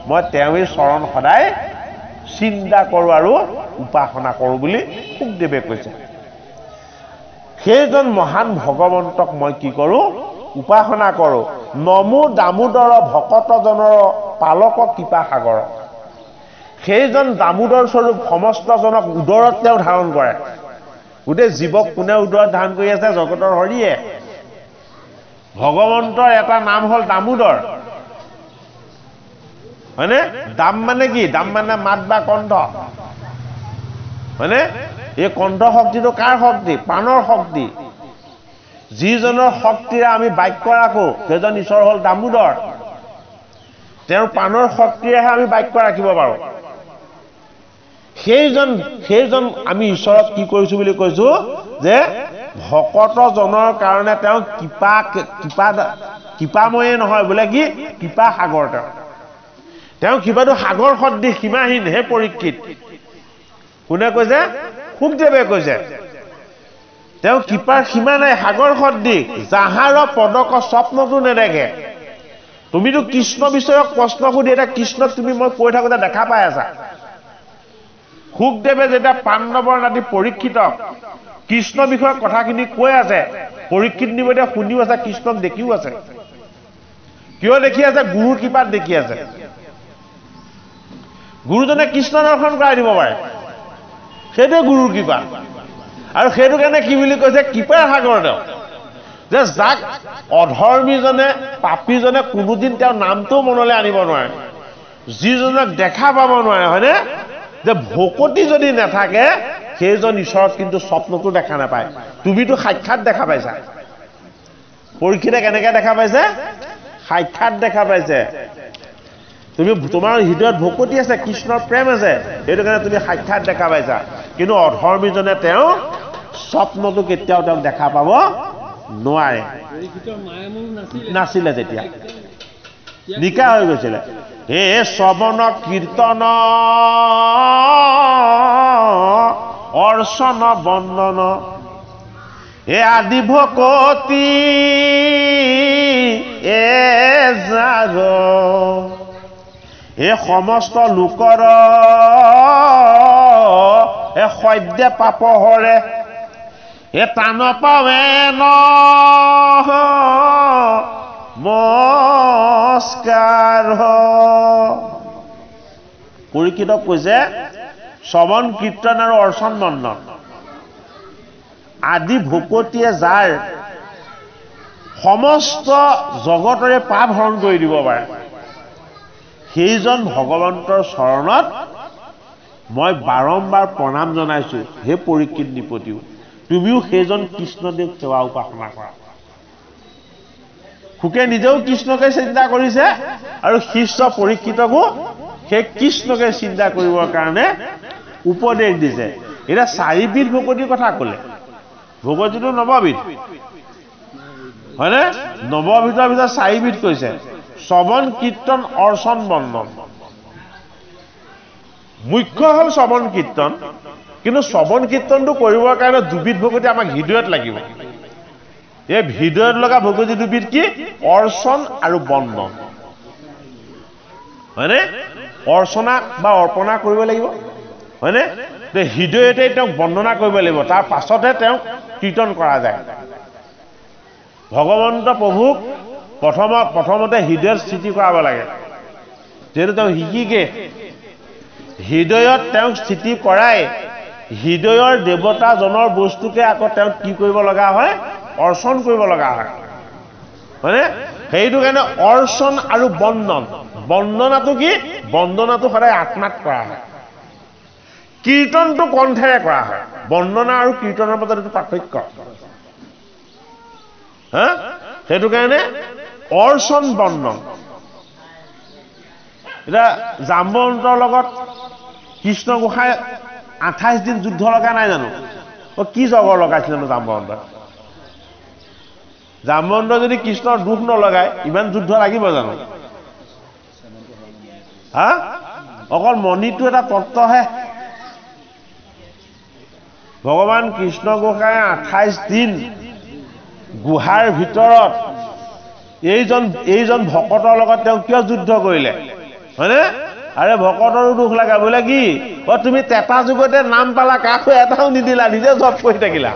মই তেওঁই চৰণ সদায় চিন্তা কৰোঁ আৰু উপাসনা কৰোঁ বুলি সুখদেৱে কৈছে সেইজন মহান ভগৱন্তক মই কি কৰোঁ উপাসনা কৰোঁ নমো দামোদৰ ভকতজনৰ পালক কৃপা সাগৰ সেইজন দামোদৰ স্বৰূপ সমস্ত জনক উদৰত তেওঁ ধাৰণ কৰে গোটেই জীৱক কোনে উদৰত ধাৰণ কৰি আছে জগতৰ হৰিয়ে ভগৱন্তৰ এটা নাম হ'ল দামোদৰ হয়নে দাম মানে কি দাম মানে মাত বা কণ্ঠ হয়নে এই কণ্ঠ শক্তিটো কাৰ শক্তি প্ৰাণৰ শক্তি যিজনৰ শক্তিৰে আমি বাক্য ৰাখোঁ সেইজন ঈশ্বৰ হ'ল দামোদৰ তেওঁৰ প্ৰাণৰ শক্তিৰেহে আমি বাক্য ৰাখিব পাৰোঁ সেইজন আমি ঈশ্বৰক কি কৰিছোঁ বুলি কৈছোঁ যে ভকতজনৰ কাৰণে তেওঁ কৃপাময়ে নহয় বোলে কি কৃপা সাগৰ তেওঁ কৃপাটো সাগৰ সদৃশ সীমাহীন হে পৰীক্ষিত কোনে কৈছে সুখদেৱে কৈছে তেওঁ কৃপাৰ সীমা নাই সাগৰ সদৃশ যাহাৰ পদক স্বপ্নটো নেদেখে তুমিতো কৃষ্ণ বিষয়ক প্ৰশ্ন সুধি এটা কৃষ্ণক তুমি মই কৈ থাকোঁতে দেখা পাই আছা সুখদেৱে যেতিয়া পাণ্ডৱৰ নাতি পৰীক্ষিতক কৃষ্ণ বিষয়ক কথাখিনি কৈ আছে পৰীক্ষিত নিবদিয়ে শুনিও আছে কৃষ্ণক দেখিও আছে কিয় দেখি আছে গুৰুৰ কৃপাত দেখি আছে গুৰুজনে কৃষ্ণ দৰ্শন কৰাই দিব পাৰে সেইটোৱে গুৰুৰ কৃপা আৰু সেইটো কাৰণে কি বুলি কৈছে কৃপাৰ সাগৰ তেওঁ যে যাক অধৰ্মীজনে পাপীজনে কোনোদিন তেওঁৰ নামটোও মনলৈ আনিব নোৱাৰে যিজনক দেখা পাব নোৱাৰে হয়নে যে ভকতি যদি নাথাকে সেইজন ঈশ্বৰক কিন্তু স্বপ্নটো দেখা নাপায় তুমিতো সাক্ষাৎ দেখা পাইছা পৰীক্ষিতে কেনেকৈ দেখা পাইছে সাক্ষাৎ দেখা পাইছে তুমি তোমাৰ হৃদয়ত ভকতি আছে কৃষ্ণৰ প্ৰেম আছে সেইটো কাৰণে তুমি সাক্ষাৎ দেখা পাইছা কিন্তু অধৰ্মীজনে তেওঁ স্বপ্নটো কেতিয়াও তেওঁক দেখা পাব নোৱাৰে নাছিলে তেতিয়া নিকা হৈ গৈছিলে হে শ্ৰৱণ কীৰ্তন অৰ্চন বন্দন হে আদি ভকতি যাৰ হে সমস্ত লোকৰ হে সদ্য পাপ হৰে হে টান পাৱে নমস্কাৰ পৰীক্ষিতক কৈছে শ্ৰৱণ কীৰ্তন আৰু অৰ্চন বন্দন আদি ভকতিয়ে যাৰ সমস্ত জগতৰে পাপ হৰণ কৰি দিব পাৰে সেইজন ভগৱন্তৰ চৰণত মই বাৰম্বাৰ প্ৰণাম জনাইছো হে পৰীক্ষিত নিপতিও তুমিও সেইজন কৃষ্ণদেৱ সেৱা উপাসনা কৰা খুকে নিজেও কৃষ্ণকে চিন্তা কৰিছে আৰু শিষ্য পৰীক্ষিতকো সেই কৃষ্ণকে চিন্তা কৰিবৰ কাৰণে উপদেশ দিছে এটা চাৰিবিধ ভকতিৰ কথা ক'লে ভকতিটো নৱবিধ হয়নে নৱবিধৰ ভিতৰত চাৰিবিধ কৈছে শ্ৰৱণ কীৰ্তন অৰ্চন বন্দন মুখ্য হ'ল শ্ৰৱণ কীৰ্তন কিন্তু শ্ৰৱণ কীৰ্তনটো কৰিবৰ কাৰণে দুবিধ ভকতি আমাক হৃদয়ত লাগিব এই হৃদয়ত লগা ভকতি দুবিধ কি অৰ্চন আৰু বন্দন হয়নে অৰ্চনা বা অৰ্পণা কৰিব লাগিব হয়নে হৃদয়তে তেওঁক বন্দনা কৰিব লাগিব তাৰ পাছতহে তেওঁক কীৰ্তন কৰা যায় ভগৱন্ত প্ৰভুক প্ৰথমতে হৃদয়ত স্থিতি কৰাব লাগে যিহেতু তেওঁ শিকিকে হৃদয়ত তেওঁক স্থিতি কৰাই হৃদয়ৰ দেৱতাজনৰ বস্তুকে আকৌ তেওঁক কি কৰিব লগা হয় অৰ্চন কৰিব লগা হয় হয়নে সেইটো কাৰণে অৰ্চন আৰু বন্দন বন্দনাটো কি বন্দনাটো সদায় আত্মাত কৰা হয় কীৰ্তনটো কণ্ঠেৰে কৰা হয় বন্দনা আৰু কীৰ্তনৰ মাজত এইটো পাৰ্থক্য হা সেইটো কাৰণে অৰ্চন বন্দন এটা জাম্বৱন্তৰ লগত কৃষ্ণ গোসাঁই 28 দিন যুদ্ধ লগা নাই জানো কি জগৰ লগাইছিল জাম্বৱন্ত জাম্বৱন্ত যদি কৃষ্ণৰ দুখ নলগায় ইমান যুদ্ধ লাগিব জানো হা অকল মণিটো এটা তত্ত্বহে ভগৱান কৃষ্ণ গোসাঁই 28 দিন গুহাৰ ভিতৰত এইজন ভকতৰ লগত তেওঁ কিয় যুদ্ধ কৰিলে হয়নে আৰে ভকতৰো দুখ লাগা বোলে কি তুমি তেতা যুগতে নাম পালা কাকো এটাও নিদিলা নিজে জপ কৰি থাকিলা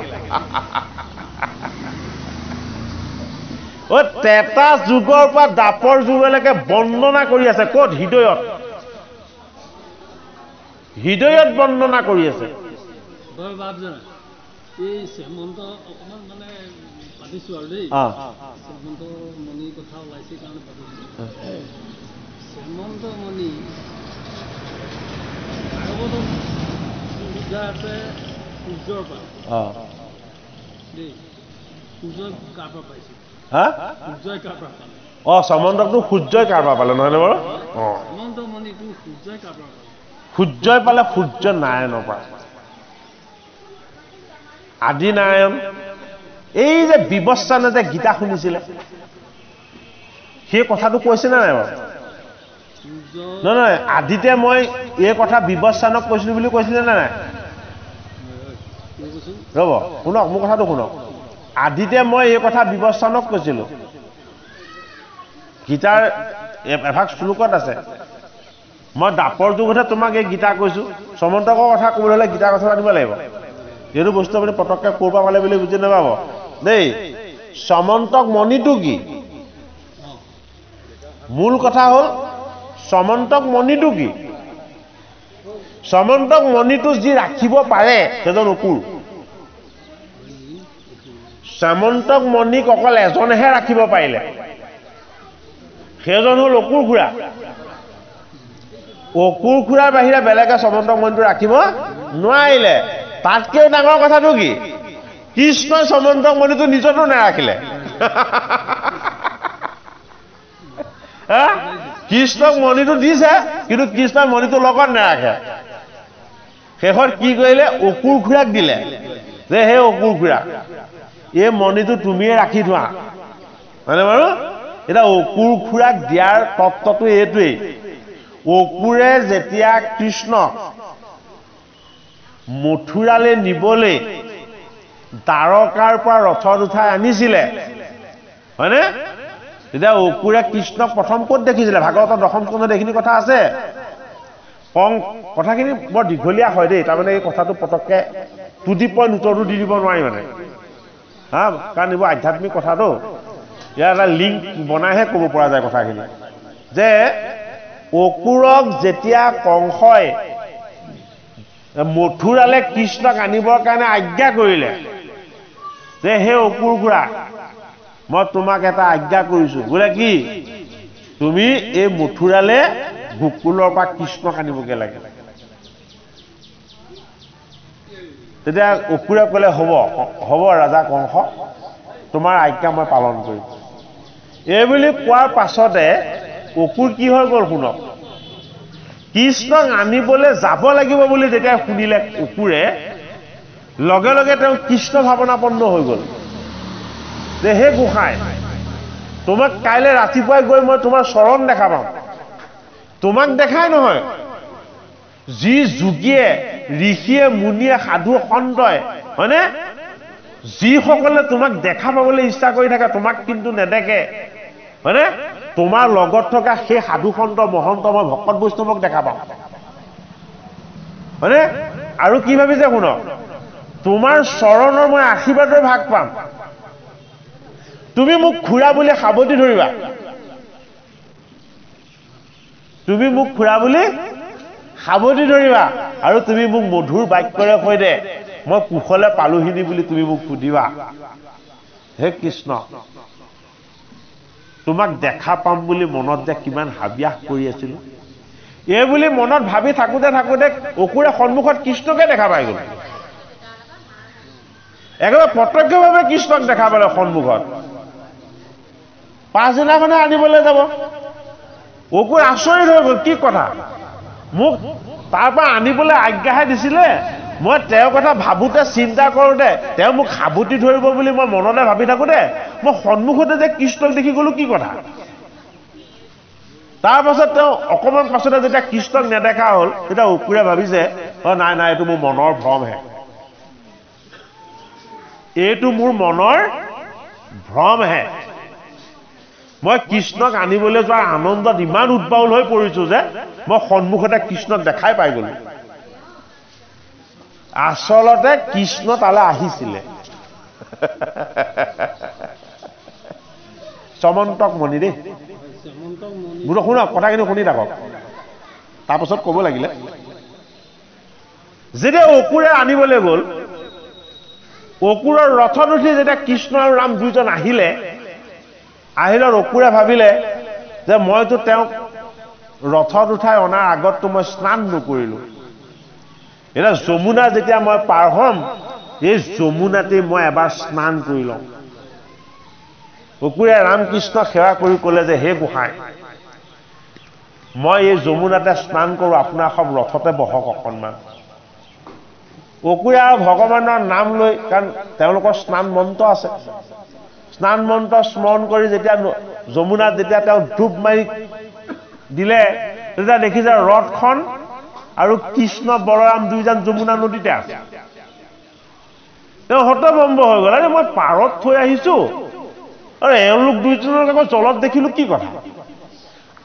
তেতা যুগৰ পৰা দাপৰ যুগলৈকে বন্দনা কৰি আছে ক'ত হৃদয়ত বন্দনা কৰি আছে এই শ্যামন্ত অকমান মানে পাতিছো আৰু দেই শ্যামন্ত মণিৰ কথা ওলাইছে কাৰণে পাতিছো শ্যামন্ত মণি ভাগৱতত বুজা আছে সূৰ্যৰ পৰা দেই সূৰ্যই কাৰ পৰা পাইছে সূৰ্যই কাৰ পৰা পালে শ্যামন্তকটো সূৰ্যই কাৰ পৰা পালে নহয়নে বাৰু শ্যামন্ত মণিটো সূৰ্যই কাৰ পৰা পালে সূৰ্যই পালে সূৰ্য নাৰায়ণৰ পৰা আদি নাৰায়ণ এই যে বিবস্বানে যে গীতা শুনিছিলে সেই কথাটো কৈছিলে নাই বাৰু নহয় আদিতে মই এই কথা বিবস্বানক কৈছিলো বুলি কৈছিলে নে নাই ৰ'ব শুনক মোৰ কথাটো শুনক আদিতে মই এই কথা বিবস্বানক কৈছিলো গীতাৰ এভাগ শ্লোকত আছে মই দাপৰ যুগতহে তোমাক এই গীতা কৈছো শ্যামন্তকৰ কথা ক'বলৈ হ'লে গীতাৰ কথা আনিব লাগিব এইটো বস্তু আপুনি পটককৈ ক'ৰ পৰা পালে বুলি বুজি নাপাব দেই শ্যামন্তক মণিটো কি মূল কথা হ'ল শ্যামন্তক মণিটো কি শ্যামন্তক মণিটো যি ৰাখিব পাৰে সেইজন অকুৰ শ্যামন্তক মণিক অকল এজনেহে ৰাখিব পাৰিলে সেইজন হ'ল অকুৰ খুৰা অকুৰ খুৰাৰ বাহিৰে বেলেগে শ্যামন্তক মণিটো ৰাখিব নোৱাৰিলে তাতকেও ডাঙৰ কথাটো কি কৃষ্ণই শ্যামন্তক মণিটো নিজতো নাৰাখিলে কৃষ্ণক মণিটো দিছে কিন্তু কৃষ্ণই মণিটো লগত নাৰাখে শেষত কি কৰিলে অকুৰ খুৰাক দিলে যে হে অকুৰ খুৰা এই মণিটো তুমিয়ে ৰাখি থোৱা হয়নে বাৰু এতিয়া অকুৰ খুৰাক দিয়াৰ তত্ত্বটো এইটোৱেই অকুৰে যেতিয়া কৃষ্ণক মথুৰালৈ নিবলৈ দ্বাৰকাৰ পৰা ৰথত উঠাই আনিছিলে হয়নে তেতিয়া অকুৰে কৃষ্ণক প্ৰথম ক'ত দেখিছিলে ভাগৱতৰ দশম স্কন্ধত এইখিনি কথা আছে কথাখিনি বৰ দীঘলীয়া হয় দেই তাৰমানে এই কথাটো পটককৈ টু দি পইণ্ট উত্তৰটো দি দিব নোৱাৰি মানে কাৰণ এইবোৰ আধ্যাত্মিক কথাটো ইয়াৰ এটা লিংক বনাইহে ক'ব পৰা যায় কথাখিনি যে অকুৰক যেতিয়া কংসই মথুৰালৈ কৃষ্ণক আনিবৰ কাৰণে আজ্ঞা কৰিলে যে হে অকুৰ খুৰা মই তোমাক এটা আজ্ঞা কৰিছো বোলে কি তুমি এই মথুৰালে গোকুলৰ পৰা কৃষ্ণক আনিবগে লাগে তেতিয়া অকুৰে ক'লে হ'ব হ'ব ৰাজা কংস তোমাৰ আজ্ঞা মই পালন কৰিম এই বুলি কোৱাৰ পাছতে অকুৰ কি হৈ গ'ল শুনক কৃষ্ণক আনিবলৈ যাব লাগিব বুলি যেতিয়া শুনিলে অকুৰে লগে লগে তেওঁ কৃষ্ণ ভাৱনাপন্ন হৈ গ'ল যে হে গোসাঁই তোমাক কাইলৈ ৰাতিপুৱাই গৈ মই তোমাৰ চৰণ দেখা পাম তোমাক দেখাই নহয় যি যোগীয়ে ঋষিয়ে মুনিয়ে সাধু সন্তই হয়নে যিসকলে তোমাক দেখা পাবলৈ ইচ্ছা কৰি থাকে তোমাক কিন্তু নেদেখে হয়নে তোমাৰ লগত থকা সেই সাধু সন্ত মহন্ত মই ভকত বৈষ্ণৱক দেখা পাম হয়নে আৰু কি ভাবিছে শুনক তোমাৰ চৰণৰ মই আশীৰ্বাদৰ ভাগ পাম তুমি মোক খুৰা বুলি সাৱটি ধৰিবা তুমি মোক খুৰা বুলি সাৱটি ধৰিবা আৰু তুমি মোক মধুৰ বাক্যৰে কৈ দে মই কুশলে পালোহিনি বুলি তুমি মোক সুধিবা হে কৃষ্ণ তোমাক দেখা পাম বুলি মনত যে কিমান হাবিয়াস কৰি আছিলো এই বুলি মনত ভাবি থাকোতে থাকোতে অকুৰে সন্মুখত কৃষ্ণকে দেখা পাই গ'ল একেবাৰে প্ৰত্যক্ষভাৱে কৃষ্ণক দেখা পালে সন্মুখত পাছদিনাখনে আনিবলৈ যাব অকুৰ আচৰিত হৈ গ'ল কি কথা মোক তাৰ পৰা আনিবলৈ আজ্ঞাহে দিছিলে মই তেওঁৰ কথা ভাবোতে চিন্তা কৰোতে তেওঁ মোক সাৱটি ধৰিব বুলি মই মনতে ভাবি থাকোতে মই সন্মুখতে যে কৃষ্ণক দেখি গ'লো কি কথা তাৰ পাছত তেওঁ অকণমান পাছতে যেতিয়া কৃষ্ণক নেদেখা হ'ল তেতিয়া অকুৰে ভাবিছে নাই নাই এইটো মোৰ মনৰ ভ্ৰমহে এইটো মোৰ মনৰ ভ্ৰমহে মই কৃষ্ণক আনিবলৈ যোৱাৰ আনন্দত ইমান উদ্বাউল হৈ পৰিছো যে মই সন্মুখতে কৃষ্ণক দেখাই পাই গলো আচলতে কৃষ্ণ তালৈ আহিছিলে চমন্তক মণি দেই বোলো শুনক কথাখিনি শুনি থাকক তাৰপাছত ক'ব লাগিলে যেতিয়া অকুৰে আনিবলৈ গ'ল অকুৰৰ ৰথত উঠি যেতিয়া কৃষ্ণ আৰু ৰাম দুইজন আহিলে অকুৰে ভাবিলে যে মইতো তেওঁক ৰথত উঠাই অনাৰ আগততো মই স্নান নকৰিলো এতিয়া যমুনা যেতিয়া মই পাৰ হ'ম এই যমুনাতেই মই এবাৰ স্নান কৰি লওঁ অকুৰে ৰামকৃষ্ণক সেৱা কৰি ক'লে যে হে গোসাঁই মই এই যমুনাতে স্নান কৰোঁ আপোনাৰ সব ৰথতে বহক অকণমান অকুৰে আৰু ভগৱানৰ নাম লৈ কাৰণ তেওঁলোকৰ স্নান মন্ত্ৰ আছে স্নান মন্ত্ৰ স্মৰণ কৰি যেতিয়া যমুনাত যেতিয়া তেওঁ ডুব মাৰি দিলে তেতিয়া দেখিছে ৰথখন আৰু কৃষ্ণ বলৰাম দুইজন যমুনা নদীতে আছে তেওঁ হতভম্ব হৈ গ'ল আৰে মই পাৰত থৈ আহিছো আৰু এওঁলোক দুইজনক আকৌ জলত দেখিলো কি কথা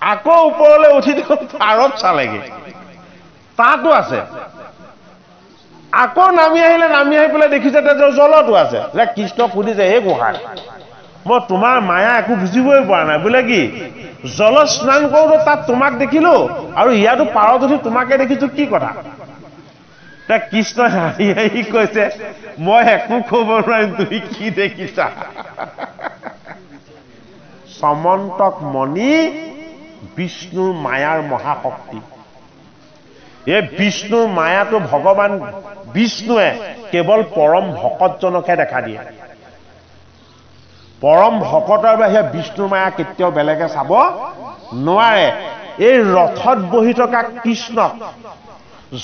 আকৌ ওপৰলৈ উঠি তেওঁ পাৰত চালেগে তাতো আছে আকৌ নামি আহিলে নামি আহি পেলাই দেখিছে তেওঁ জলতো আছে যে কৃষ্ণক সুধিছে হে গোসাঁই মই তোমাৰ মায়া একো বুজিবই পৰা নাই বোলে কি জল স্নান কৰোঁতে তাত তোমাক দেখিলো আৰু ইয়াতো পাৰত উঠি তোমাকে দেখিছো কি কথা কৃষ্ণ হাঁহি হাঁহি কৈছে মই একো ক'ব নোৱাৰিম তুমি কি দেখিছা সমন্তক মণি বিষ্ণুৰ মায়াৰ মহাশক্তি এই বিষ্ণুৰ মায়াটো ভগৱান বিষ্ণুৱে কেৱল পৰম ভকতজনকহে দেখা দিয়ে পৰম ভকতৰ বাহিৰে বিষ্ণুৰ মায়া কেতিয়াও বেলেগে চাব নোৱাৰে এই ৰথত বহি থকা কৃষ্ণক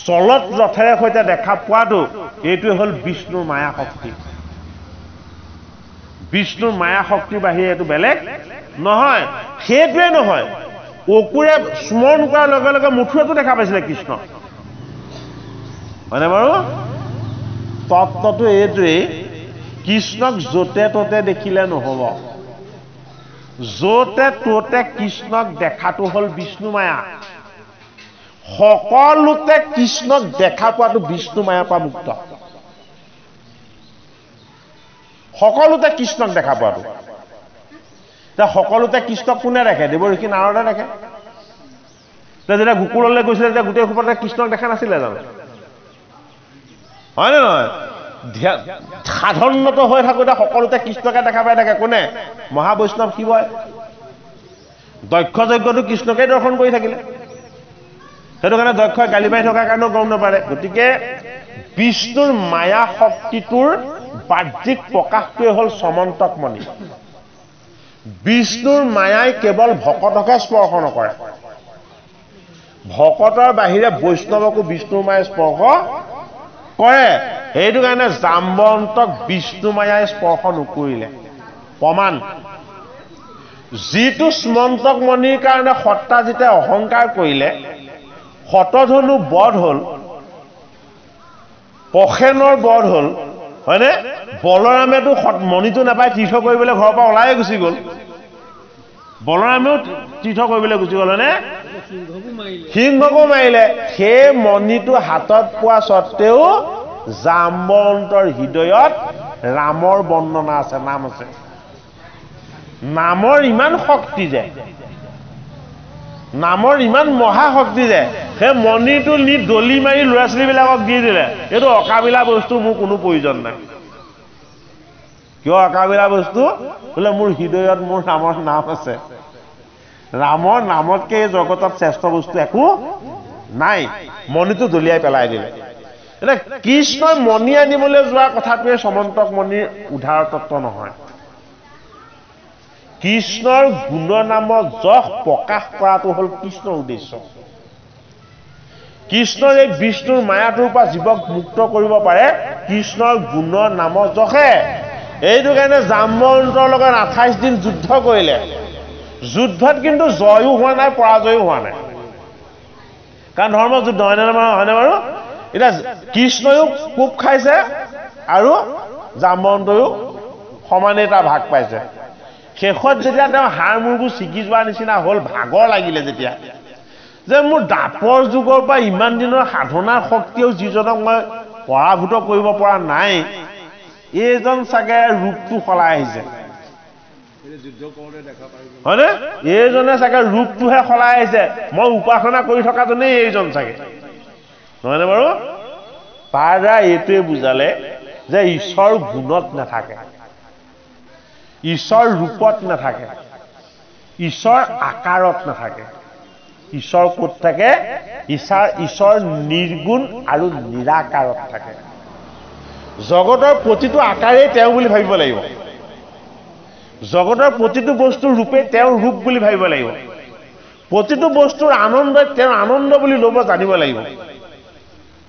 জলত ৰথেৰে সৈতে দেখা পোৱাটো এইটোৱে হ'ল বিষ্ণুৰ মায়া শক্তি বিষ্ণুৰ মায়া শক্তিৰ বাহিৰে এইটো বেলেগ নহয় সেইটোৱে নহয় অকুৰে স্মৰণ কৰাৰ লগে লগে মথুৰাটো দেখা পাইছিলে কৃষ্ণ হয়নে বাৰু তত্ত্বটো এইটোৱেই কৃষ্ণক য'তে ত'তে দেখিলে নহ'ব য'তে ত'তে কৃষ্ণক দেখাটো হ'ল বিষ্ণু মায়া সকলোতে কৃষ্ণক দেখা পোৱাটো বিষ্ণু মায়াৰ পৰা মুক্ত সকলোতে কৃষ্ণক দেখা পোৱাটো সকলোতে কৃষ্ণক কোনে দেখে দেৱঋষি নাৰদে দেখে যেতিয়া গোকুললৈ গৈছিলে তেতিয়া গোটেই সোপাতে কৃষ্ণক দেখা নাছিলে জানো হয় নে নহয় সাধাৰণত হৈ থাকোঁতে সকলোতে কৃষ্ণকে দেখা পাই থাকে কোনে মহাবৈষ্ণৱ শিৱই দক্ষ যজ্ঞটো কৃষ্ণকে দৰ্শন কৰি থাকিলে সেইটো কাৰণে দক্ষই গালি পাই থকাৰ কাৰণেও গম নাপাৰে গতিকে বিষ্ণুৰ মায়া শক্তিটোৰ বাহ্যিক প্ৰকাশটোৱে হ'ল সমন্তক মণি বিষ্ণুৰ মায়াই কেৱল ভকতকে স্পৰ্শ নকৰে ভকতৰ বাহিৰে বৈষ্ণৱকো বিষ্ণুৰ মায়াই স্পৰ্শ কৰে সেইটো কাৰণে জাম্বন্তক বিষ্ণু মায়াই স্পৰ্শ নকৰিলে প্ৰমাণ যিটো স্মন্তক মণিৰ কাৰণে সত্তাজিতে অহংকাৰ কৰিলে শতধনু বধ হ'ল পখেনৰ বধ হ'ল হয়নে বলৰামেতো মণিটো নাপাই তীৰ্থ কৰিবলৈ ঘৰৰ পৰা ওলাই গুচি গ'ল বলৰামেও তীৰ্থ কৰিবলৈ গুচি গ'ল হয়নে সিংহকো মাৰিলে সেই মণিটো হাতত পোৱা স্বত্তেও জাম্বন্তৰ হৃদয়ত ৰামৰ বৰ্ণনা আছে নাম আছে নামৰ ইমান শক্তি যে নামৰ ইমান মহাশক্তি যে সেই মণিটো নি দলি মাৰি ল'ৰা ছোৱালীবিলাকক দি দিলে এইটো অকামিলা বস্তু মোৰ কোনো প্ৰয়োজন নাই কিয় অকামিলা বস্তু বোলে মোৰ হৃদয়ত মোৰ ৰামৰ নাম আছে ৰামৰ নামতকে এই জগতত শ্ৰেষ্ঠ বস্তু একো নাই মণিটো দলিয়াই পেলাই দিলে এতিয়া কৃষ্ণই মণি আনিবলৈ যোৱা কথাটোৱে সমন্তক মণিৰ উদ্ধাৰ তত্ত্ব নহয় কৃষ্ণৰ গুণনামৰ যশ প্ৰকাশ কৰাটো হ'ল কৃষ্ণৰ উদ্দেশ্য কৃষ্ণৰ এই বিষ্ণুৰ মায়াটোৰ পৰা জীৱক মুক্ত কৰিব পাৰে কৃষ্ণৰ গুণৰ নামৰ যশে এইটো কাৰণে জাম্বন্তৰ লগত 28 দিন যুদ্ধ কৰিলে যুদ্ধত কিন্তু জয়ো হোৱা নাই পৰাজয়ো হোৱা নাই কাৰণ ধৰ্ম যুদ্ধ হয়নে বাৰু এটা কৃষ্ণয়ো কোপ খাইছে আৰু জাম্বন্তয়ো সমানে এটা ভাগ পাইছে শেষত যেতিয়া তেওঁ হাড় মুৰবোৰ ছিগি যোৱাৰ নিচিনা হ'ল ভাগৰ লাগিলে যেতিয়া যে মোৰ দাপৰ যুগৰ পৰা ইমান দিনৰ সাধনাৰ শক্তিও যিজনক মই পৰাভূত কৰিব পৰা নাই এইজন চাগে ৰূপটো সলাই আহিছে হয়নে এইজনে চাগে ৰূপটোহে সলাই আহিছে মই উপাসনা কৰি থকাজনেই এইজন চাগে নহয়নে বাৰু তাৰ দ্বাৰা এইটোৱে বুজালে যে ঈশ্বৰ গুণত নাথাকে ঈশ্বৰ ৰূপত নাথাকে ঈশ্বৰ আকাৰত নাথাকে ঈশ্বৰ ক'ত থাকে ঈশ্বৰ নিৰ্গুণ আৰু নিৰাকাৰত থাকে জগতৰ প্ৰতিটো আকাৰেই তেওঁ বুলি ভাবিব লাগিব জগতৰ প্ৰতিটো বস্তুৰ ৰূপে তেওঁৰ ৰূপ বুলি ভাবিব লাগিব প্ৰতিটো বস্তুৰ আনন্দই তেওঁৰ আনন্দ বুলি ল'ব জানিব লাগিব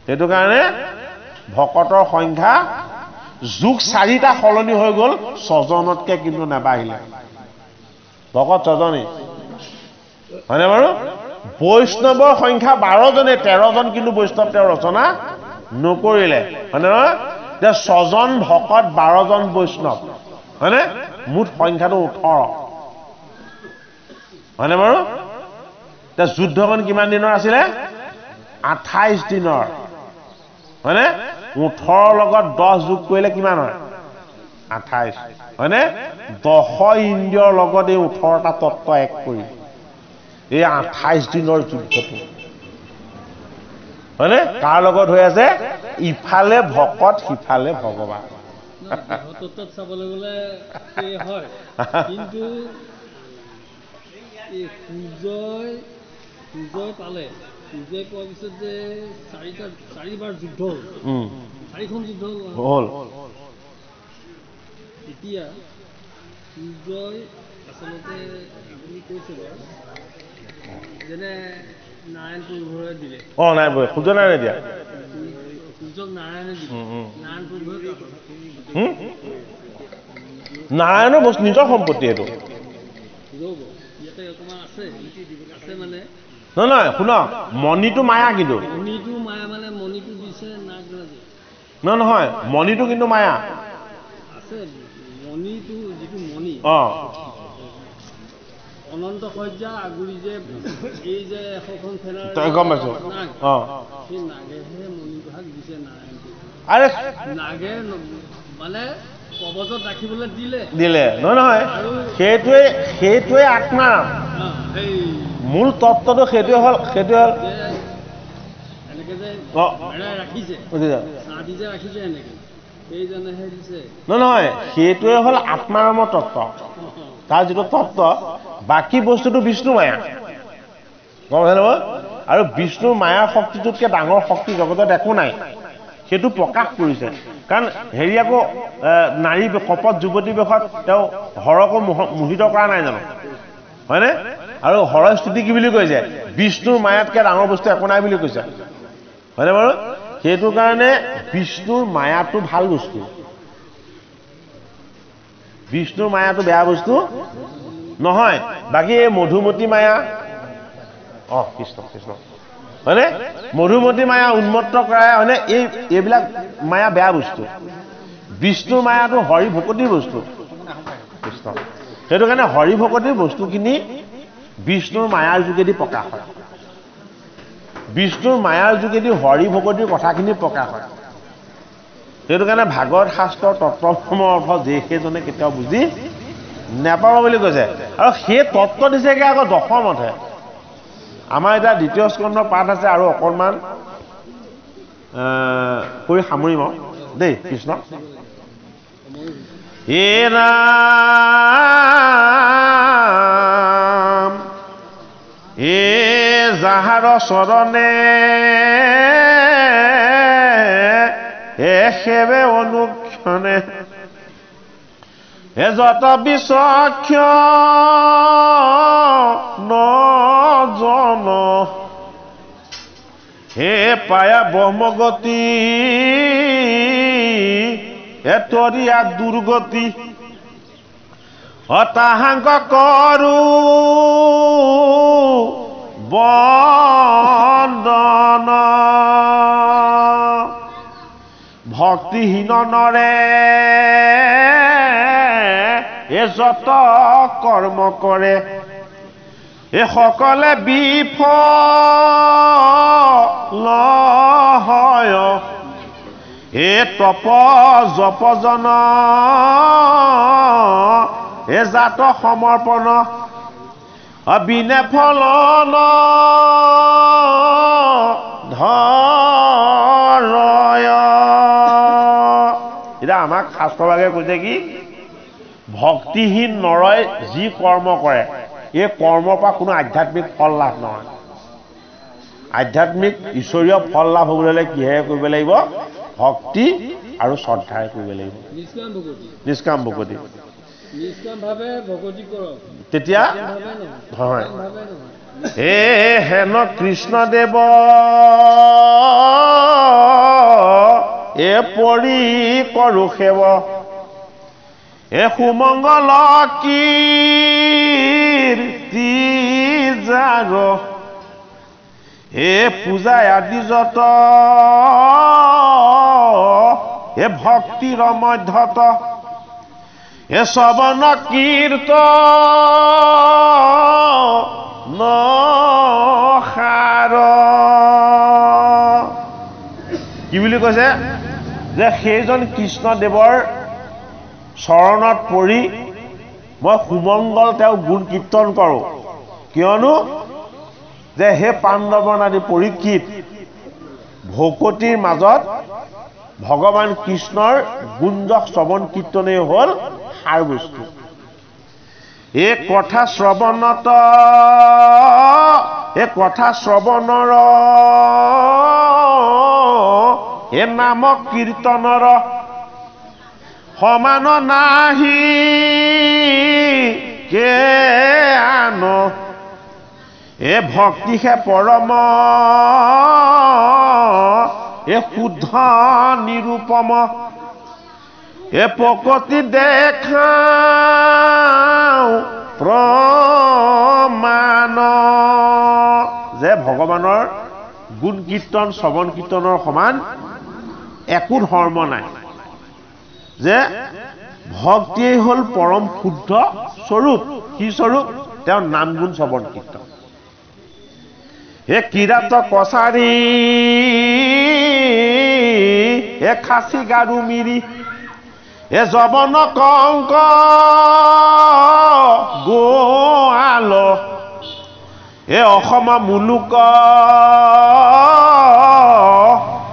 সেইটো কাৰণে ভকতৰ সংখ্যা যুগ 4টা সলনি হৈ গ'ল 6জনতকে কিন্তু নাবাঢ়িলে ভকত 6জনেই হয়নে বাৰু বৈষ্ণৱৰ সংখ্যা 12জনে 13জন কিন্তু বৈষ্ণৱ তেওঁ ৰচনা নকৰিলে হয়নে নহয় যে 6জন ভকত 12জন বৈষ্ণৱ হয়নে মুঠ সংখ্যাটো 18 হয়নে বাৰু এতিয়া যুদ্ধখন কিমান দিনৰ আছিলে 28 দিনৰ হয়নে 18 লগত 10 যোগ কৰিলে কিমান হয় 28 হয়নে 10 ইন্দ্ৰিয়ৰ লগত এই 18টা তত্ত্ব এক কৰি এই 28 দিনৰ যুদ্ধটো হয়নে কাৰ লগত হৈ আছে ইফালে ভকত সিফালে ভগৱান তত্ত্বত চাবলৈ গ'লে হয় কিন্তু এই সূৰ্যই পালে সূৰ্যই পোৱাৰ পিছত যে 4বাৰ যুদ্ধ হ'ল 4খন যুদ্ধ হ'ল এতিয়া সূৰ্যই আচলতে আপুনি কৈছে বাৰু যেনে নাৰায়ণপুৰ ঘৰে দিলে নাই সূৰ্য নাৰায়ণে দিয়া সূৰ্যক নাৰায়ণে দিলে নাৰায়ণপুৰ ঘৰে নাৰায়ণৰ বস্তু নিজৰ সম্পত্তি এইটো ইয়াতে অকণমান আছে মানে নহয় শুনক মণিটো মায়া কিন্তু মণিটো মায়া মানে মণিটো দিছে নাগৰাজে নহয় মণিটো কিন্তু মায়া আছে মণিটো যিটো মণি অনন্ত সজ্জা আগুৰি যে এই যে 100খন ফেনাৰ তই গম পাইছো সেই নাগেহে মণিভাগ দিছে নাৰায়ণপুৰ আৰে নাগে মানে কবজত ৰাখিবলৈ দিলে নহয় সেইটোৱে আত্মা মূল তত্ত্বটো সেইটোৱে হ'ল এনেকে যে ৰাখিছে ৰাখিছে এনেকে এইজনেহে দিছে নহয় সেইটোৱে হ'ল আত্মাৰামৰ তত্ত্ব তাৰ যিটো তত্ত্ব বাকী বস্তুটো বিষ্ণু মায়া গম পাইছে নহয় আৰু বিষ্ণুৰ মায়াৰ শক্তিটোতকৈ ডাঙৰ শক্তি জগতত একো নাই সেইটো প্ৰকাশ কৰিছে কাৰণ হেৰি আকৌ নাৰী শপত যুৱতী বেশত তেওঁ হৰকো মোহিত কৰা নাই জানো হয়নে আৰু হৰৰ স্থিতি কি বুলি কৈছে বিষ্ণুৰ মায়াতকৈ ডাঙৰ বস্তু একো নাই বুলি কৈছে হয়নে বাৰু সেইটো কাৰণে বিষ্ণুৰ মায়াটো ভাল বস্তু বিষ্ণুৰ মায়াটো বেয়া বস্তু নহয় বাকী এই মধুমতী মায়া কৃষ্ণ কৃষ্ণ হয়নে মধুমতী মায়া উন্মত্ত কৰায় হয়নে এইবিলাক মায়া বেয়া বস্তু বিষ্ণুৰ মায়াটো হৰি ভকতিৰ বস্তু কৃষ্ণ সেইটো কাৰণে হৰি ভকতিৰ বস্তুখিনি বিষ্ণুৰ মায়াৰ যোগেদি প্ৰকাশ হয় বিষ্ণুৰ মায়াৰ যোগেদি হৰি ভকতিৰ কথাখিনি প্ৰকাশ হয় সেইটো কাৰণে ভাগৱত শাস্ত্ৰৰ তত্ত্বসমূহৰ অৰ্থ যে সেইজনে কেতিয়াও বুজি নাপাব বুলি কৈছে আৰু সেই তত্ত্ব দিছেগে আকৌ দশমতহে আমাৰ এতিয়া দ্বিতীয় স্কন্ধৰ পাঠ আছে আৰু অকণমান কৰি সামৰিম আৰু দেই কৃষ্ণ হে ৰাম হে যাহাৰ চৰণে হে সেৱে অনুক্ষণে হে যত বিচক্ষ নজন হে পায়া ব্ৰহ্মগতি হে তৰিয়া দুৰ্গতি তাহাঙ্ক কৰো বন্দন ভক্তিহীন নৰে এ যত কৰ্ম কৰে এ সকলে বিফল হয় এ তপ জপজন এ জাত সমৰ্পণ বিনে ফলন ধৰয় এতিয়া আমাক শাস্ত্ৰভাগে কৈছে কি ভক্তিহীন নৰয় যি কৰ্ম কৰে এই কৰ্মৰ পৰা কোনো আধ্যাত্মিক ফল লাভ নহয় আধ্যাত্মিক ঈশ্বৰীয় ফল লাভ হ'বলৈ হ'লে কিহেৰে কৰিব লাগিব ভক্তি আৰু শ্ৰদ্ধাৰে কৰিব লাগিব নিষ্কাম ভকতি নিষ্কামভাৱে ভকতি কৰক তেতিয়া হয় হে হেন কৃষ্ণদেৱ এ পৰি কৰো সেৱ এ সুমংগল কীৰ্তি যাৰ হে পূজায় আদি যত হে ভক্তিৰ মধ্যত হে শ্ৰৱণ কীৰ্তন সাৰ কি বুলি কৈছে যে সেইজন কৃষ্ণদেৱৰ চৰণত পৰি মই সুমংগল তেওঁ গুণ কীৰ্তন কৰোঁ কিয়নো যে হে পাণ্ডৱন আদি পৰীক্ষিত ভকতিৰ মাজত ভগৱান কৃষ্ণৰ গুঞ্জক শ্ৰৱণ কীৰ্তনেই হ'ল সাৰ বস্তু এই কথা শ্ৰৱণত এই কথা শ্ৰৱণৰ এ নাম কীৰ্তনৰ সমান নাহি কে আন এ ভক্তিহে পৰম এ শুদ্ধ নিৰূপম এ প্ৰকৃতি দেখাও প্ৰমাণ যে ভগৱানৰ গুণ কীৰ্তন শ্ৰৱণ কীৰ্তনৰ সমান একো ধৰ্ম নাই যে ভক্তিয়েই হ'ল পৰম শুদ্ধ স্বৰূপ কি স্বৰূপ তেওঁৰ নাম গুণ শ্ৰৱণ কীৰ্তন হে কিৰাত কছাৰী হে খাচী গাৰু মিৰি হে যবন কংক গোৱাল হে অসম মুলুক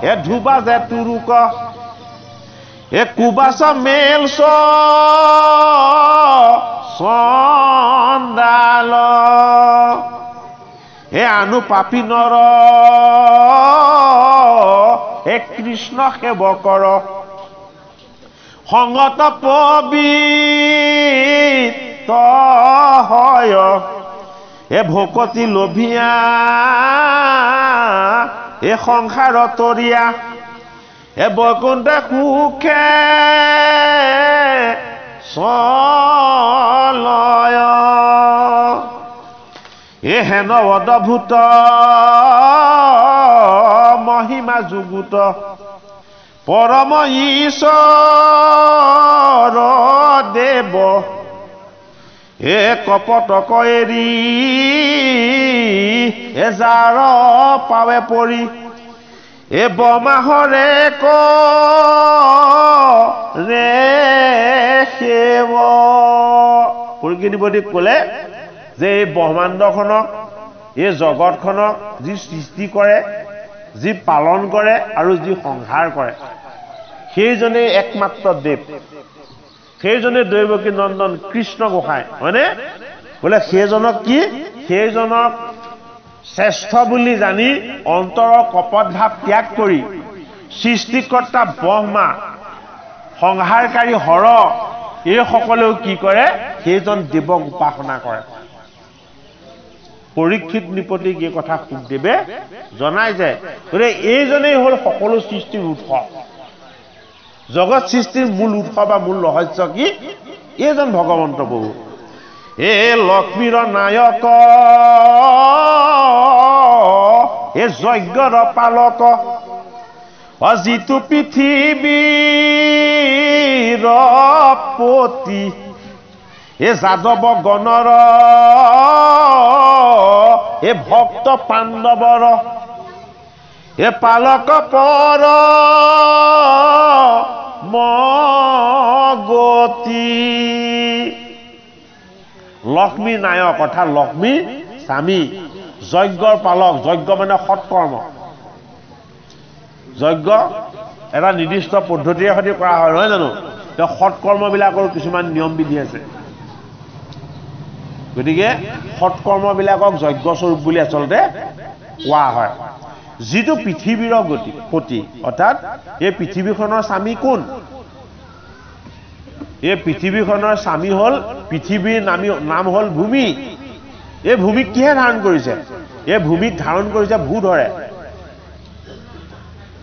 হে ধুবা যে তুৰুক এ কুবাস মেলছ চন্দাল এ আনু পাপী নৰ এ কৃষ্ণ সেৱকৰ সংগত পবিত্ৰ হয় এ ভকতি লোভিয়া এ সংসাৰ তৰিয়া এ বৈকুণ্ঠ সুখে চলয় এ হেন অদ্ভুত মহিমা যুগুত পৰম ঈশ্বৰ দেৱ এ কপটক এৰি এ যাৰ পাৱে পৰি এ বমাহৰে ৰে সেৱ পৰীক্ষিতী ক'লে যে এই ব্ৰহ্মাণ্ডখনক এই জগতখনক যি সৃষ্টি কৰে যি পালন কৰে আৰু যি সংহাৰ কৰে সেইজনেই একমাত্ৰ দেৱ সেইজনে দৈৱকী নন্দন কৃষ্ণ গোসাঁই হয়নে বোলে সেইজনক কি সেইজনক শ্ৰেষ্ঠ বুলি জানি অন্তৰৰ কপট ভাৱ ত্যাগ কৰি সৃষ্টিকৰ্তা ব্ৰহ্মা সংহাৰকাৰী হৰ এই সকলেও কি কৰে সেইজন দেৱক উপাসনা কৰে পৰীক্ষিত নৃপতিক এই কথা সুখদেৱে জনাই যায় গতিকে এইজনেই হ'ল সকলো সৃষ্টিৰ উৎস জগত সৃষ্টিৰ মূল উৎস বা মূল ৰহস্য কি এইজন ভগৱন্ত প্ৰভু এ লক্ষ্মীৰ নায়ক এ যজ্ঞৰ পালক যিটো পৃথিৱীৰ পতি এ যাদৱ গণৰ এ ভক্ত পাণ্ডৱৰ এ পালক পৰ মগতি লক্ষ্মী নায়ক অৰ্থাৎ লক্ষ্মী স্বামী যজ্ঞৰ পালক যজ্ঞ মানে সৎকৰ্ম যজ্ঞ এটা নিৰ্দিষ্ট পদ্ধতিৰে সৈতে কৰা হয় নহয় জানো সৎকৰ্মবিলাকৰ কিছুমান নিয়ম বিধি আছে গতিকে সৎকৰ্মবিলাকক যজ্ঞস্বৰূপ বুলি আচলতে কোৱা হয় যিটো পৃথিৱীৰ পতি অৰ্থাৎ এই পৃথিৱীখনৰ স্বামী কোন এই পৃথিৱীখনৰ স্বামী হ'ল পৃথিৱীৰ নাম হ'ল ভূমি এই ভূমিক কিহে ধাৰণ কৰিছে এই ভূমিক ধাৰণ কৰিছে ভূধৰে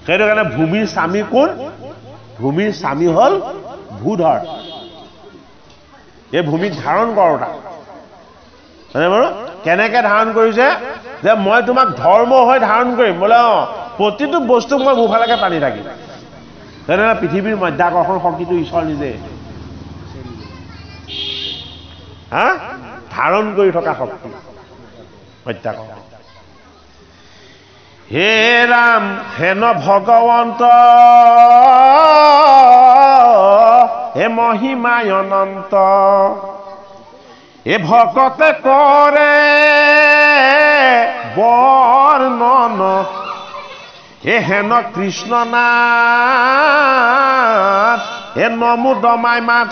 সেইটো কাৰণে ভূমিৰ স্বামী কোন ভূমিৰ স্বামী হ'ল ভূধৰ এই ভূমিক ধাৰণ কৰোঁতা হয়নে বাৰু কেনেকৈ ধাৰণ কৰিছে যে মই তোমাক ধৰ্ম হৈ ধাৰণ কৰিম বোলে প্ৰতিটো বস্তুক মই মোৰ ফালেকে টানি থাকিম তেনেহ'লে পৃথিৱীৰ মধ্যাকৰ্ষণ শক্তিটো ঈশ্বৰ নিজে হা ধাৰণ কৰি থকা শক্তি মধ্যাকৰ্ষণ হে ৰাম হেন ভগৱন্ত হে মহিমায় অনন্ত এ ভকতে কৰে বৰ্ণন এ হেন কৃষ্ণ নাথ এ নমো দমাই মাত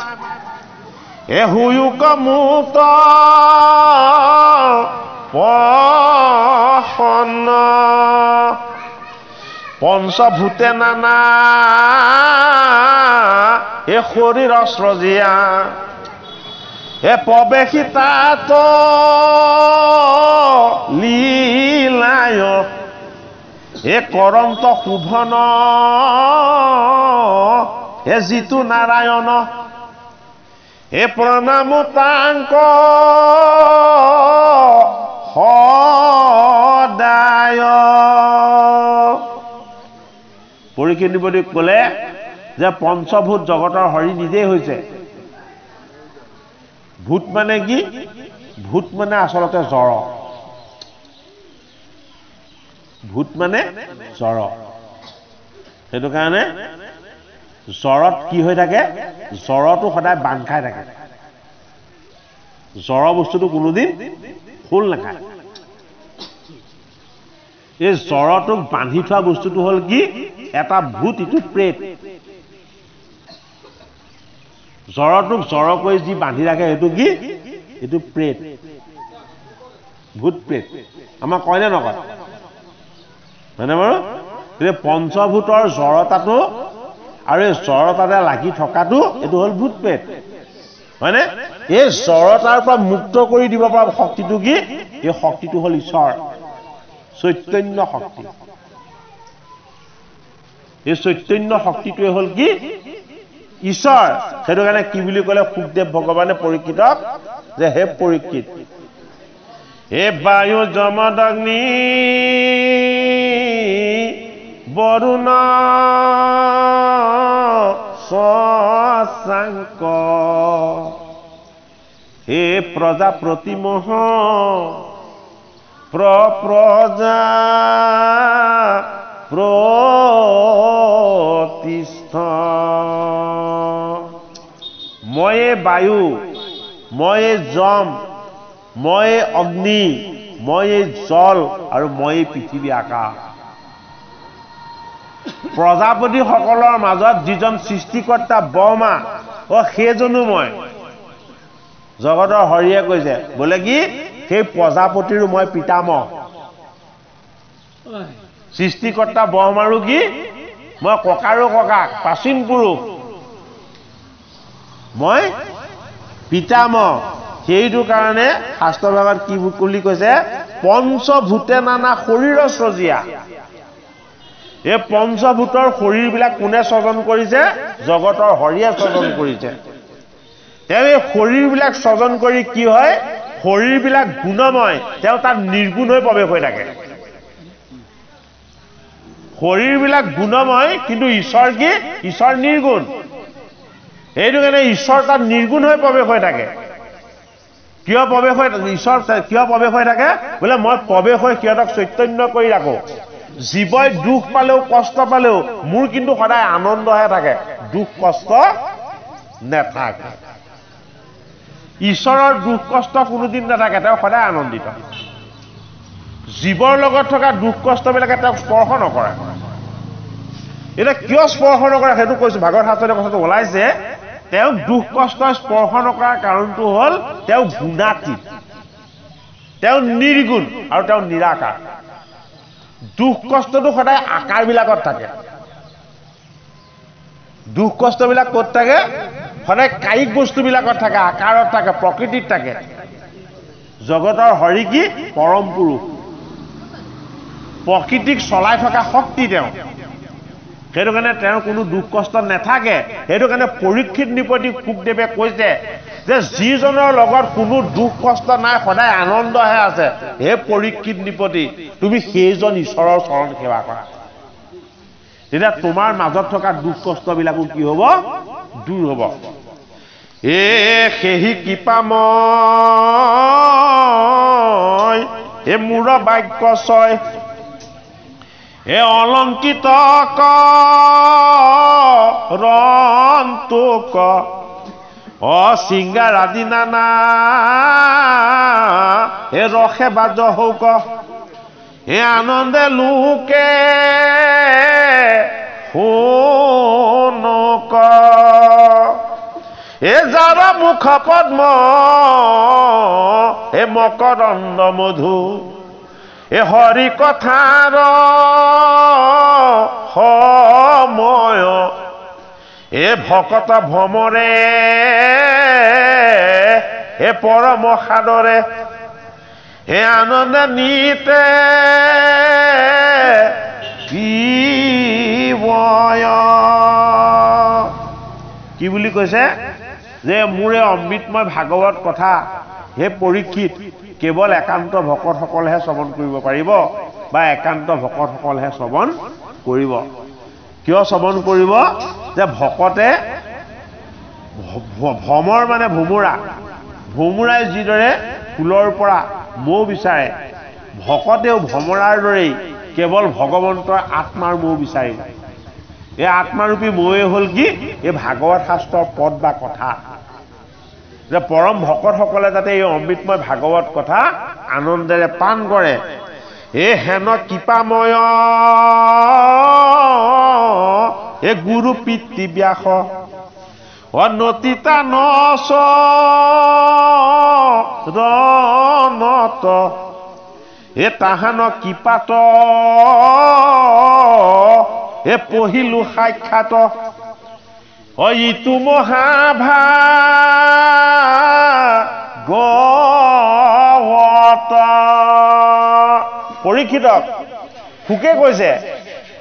এ হুয়ুক মুত পন্ন পঞ্চভূতে নানা এ শৰীৰ স্ৰজিয়া এ প্ৰৱেশিতাত লীলায় এ কৰন্ত শোভন এ যিটো নাৰায়ণ এ প্ৰণাম তাংক সদায় পৰীক্ষিত নৃপতিক ক'লে যে পঞ্চভূত জগতৰ হৰি নিজেই হৈছে ভূত মানে কি ভূত মানে আচলতে জড় ভূত মানে জড় সেইটো কাৰণে জড়ত কি হৈ থাকে জড়টো সদায় বান্ধ খাই থাকে জড় বস্তুটো কোনোদিন খোল নাখায় এই জড়টোক বান্ধি থোৱা বস্তুটো হ'ল কি এটা ভূত ইটো প্ৰেত জ্বৰটোক জ্বৰ কৰি যি বান্ধি ৰাখে সেইটো কি এইটো প্ৰেত ভূত প্ৰেত আমাক কয় নে নকয় হয়নে বাৰু এই পঞ্চভূতৰ জড়তাটো আৰু এই জড়তাতে লাগি থকাটো এইটো হ'ল ভূত প্ৰেত হয়নে এই জড়তাৰ পৰা মুক্ত কৰি দিব পৰা শক্তিটো কি এই শক্তিটো হ'ল ঈশ্বৰ চৈতন্য শক্তি এই চৈতন্য শক্তিটোৱে হ'ল কি ঈশ্বৰ সেইটো কাৰণে কি বুলি ক'লে সুখদেৱ ভগৱানে পৰীক্ষিতক যে হে পৰীক্ষিত হে বায়ু যমদগ্নি বৰুণ শশাঙ্ক হে প্ৰজাপতিমহ প্ৰজা প্ৰতিষ্ঠ ময়ে বায়ু ময়ে যম ময়ে অগ্নি ময়ে জল আৰু ময়ে পৃথিৱী আকাশ প্ৰজাপতিসকলৰ মাজত যিজন সৃষ্টিকৰ্তা ব্ৰহ্মা সেইজনো মই জগতৰ হৰিয়ে কৈছে বোলে কি সেই প্ৰজাপতিৰো মই পিতামহ সৃষ্টিকৰ্তা ব্ৰহ্মাৰো কি মই ককাৰো ককাক প্ৰাচীন পুৰুষ মই পিতামহ সেইটো কাৰণে শাস্ত্ৰ ভাগত কি বুলি কৈছে পঞ্চভূতে নানা শৰীৰ সৃজিয়া এই পঞ্চভূতৰ শৰীৰবিলাক কোনে সৃজন কৰিছে জগতৰ হৰিয়ে সৃজন কৰিছে তেওঁ এই শৰীৰবিলাক সৃজন কৰি কি হয় শৰীৰবিলাক গুণময় তেওঁ তাত নিৰ্গুণ হৈ প্ৰৱেশ হৈ থাকে শৰীৰবিলাক গুণময় কিন্তু ঈশ্বৰ কি ঈশ্বৰ নিৰ্গুণ এইটো কাৰণে ঈশ্বৰ তাত নিৰ্গুণ হৈ প্ৰৱেশ হৈ থাকে কিয় প্ৰৱেশ হৈ ঈশ্বৰ কিয় প্ৰৱেশ হৈ থাকে বোলে মই প্ৰৱেশ হৈ সিহঁতক চৈতন্য কৰি ৰাখো জীৱই দুখ পালেও কষ্ট পালেও মোৰ কিন্তু সদায় আনন্দহে থাকে দুখ কষ্ট নাথাকে ঈশ্বৰৰ দুখ কষ্ট কোনোদিন নাথাকে তেওঁ সদায় আনন্দিত জীৱৰ লগত থকা দুখ কষ্টবিলাকে তেওঁক স্পৰ্শ নকৰে এটা কিয় স্পৰ্শ নকৰে সেইটো কৈছো ভাগৱত শাস্ত্ৰৰ কথাটো ওলাইছে তেওঁ দুখ কষ্ট স্পৰ্শ নকৰাৰ কাৰণটো হ'ল তেওঁ গুণাতীত তেওঁ নিৰ্গুণ আৰু তেওঁ নিৰাকাৰ দুখ কষ্টটো সদায় আকাৰবিলাকত থাকে দুখ কষ্টবিলাক ক'ত থাকে সদায় কায়িক বস্তুবিলাকত থাকে আকাৰত থাকে প্ৰকৃতিত থাকে জগতৰ হৰি কি পৰম পুৰুষ প্ৰকৃতিক চলাই থকা শক্তি তেওঁ সেইটো কাৰণে তেওঁৰ কোনো দুখ কষ্ট নাথাকে সেইটো কাৰণে পৰীক্ষিত নৃপতি সুখদেৱে কৈছে যে যিজনৰ লগত কোনো দুখ কষ্ট নাই সদায় আনন্দহে আছে হে পৰীক্ষিত নৃপতি তুমি সেইজন ঈশ্বৰৰ চৰণ সেৱা কৰা তেতিয়া তোমাৰ মাজত থকা দুখ কষ্টবিলাকো কি হ'ব দূৰ হ'ব এ সেহি কৃপাময় হে মূৰ বাক্য ছয় হে অলংকিত ৰন্তোক সিংগাৰ আদি নানা হে ৰসে বাজ হৌক হে আনন্দে লোকে শুনক হে যাৰ মুখ পদ্ম হে মকৰন্দ মধু এ হৰি কথাৰ সময় এ ভকত ভ্ৰমৰে হে পৰম সাদৰে হে আনন্দে নিতে কি বুলি কৈছে যে মোৰে অমৃতময় ভাগৱত কথা হে পৰীক্ষিত কেৱল একান্ত ভকতসকলেহে শ্ৰৱণ কৰিব পাৰিব বা একান্ত ভকতসকলেহে শ্ৰৱণ কৰিব কিয় শ্ৰৱণ কৰিব যে ভকতে ভ্ৰমৰ মানে ভোমোৰাই যিদৰে ফুলৰ পৰা মৌ বিচাৰে ভকতেও ভ্ৰমৰাৰ দৰেই কেৱল ভগৱন্তৰ আত্মাৰ মৌ বিচাৰিব এই আত্মাৰূপী মৌৱে হ'ল কি এই ভাগৱত শাস্ত্ৰৰ পদ বা কথা যে পৰম ভকতসকলে যাতে এই অমৃতময় ভাগৱত কথা আনন্দেৰে পান কৰে এই হেন কৃপাময় এই গুৰু পিতৃ ব্যাস অনতিতা নচ ৰণত তাহান কিপাত পঢ়িলো সাক্ষাৎ ইটো মহাভাগৱত পৰীক্ষিতক সুকে কৈছে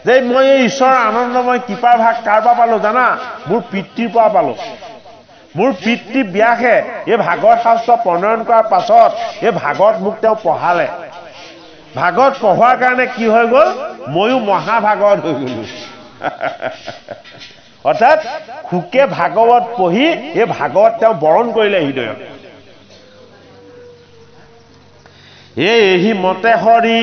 যে মই এই ঈশ্বৰৰ আনন্দময় কৃপাৰ ভাগ কাৰ পৰা পালো জানা মোৰ পিতৃৰ পৰা পালো মোৰ পিতৃ ব্যাসে এই ভাগৱত শাস্ত্ৰ প্ৰণয়ন কৰাৰ পাছত এই ভাগৱত মোক তেওঁ পঢ়ালে ভাগৱত পঢ়োৱাৰ কাৰণে কি হৈ গ'ল ময়ো মহাভাগৱত হৈ গ'লো অৰ্থাৎ সুকে ভাগৱত পঢ়ি এই ভাগৱত তেওঁ বৰণ কৰিলে হৃদয়ত এই মতে হৰি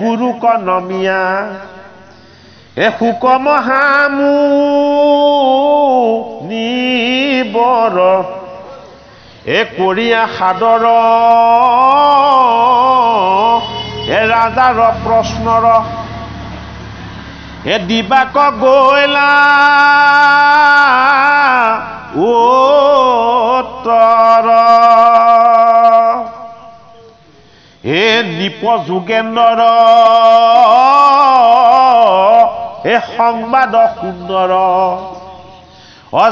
গুৰুক নমিয়া সুক মহামু নিবৰ কৰিয়া সাদৰ ৰাজাৰ প্ৰশ্নৰ দিবাক গৈলা উত্তৰ নিপ যোগেন্দ্ৰ সংবাদ সুন্দৰ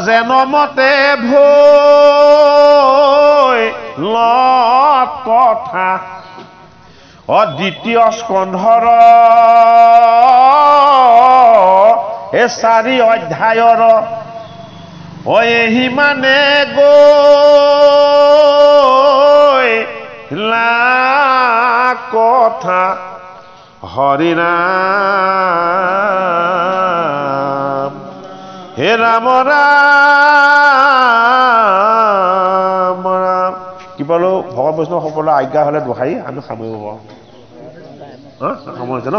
যেন মতে ভৈ কথা দ্বিতীয় স্কন্ধৰ 4 অধ্যায়ৰ মানে গৈ কথা হৰি নাম হে ৰাম ৰাম ৰাম কি পালো ভগৱান বৈষ্ণৱ সকলৰ আজ্ঞা হলে দোহাৰি আমি সামৰিব পাৰোঁ সামৰিছে ন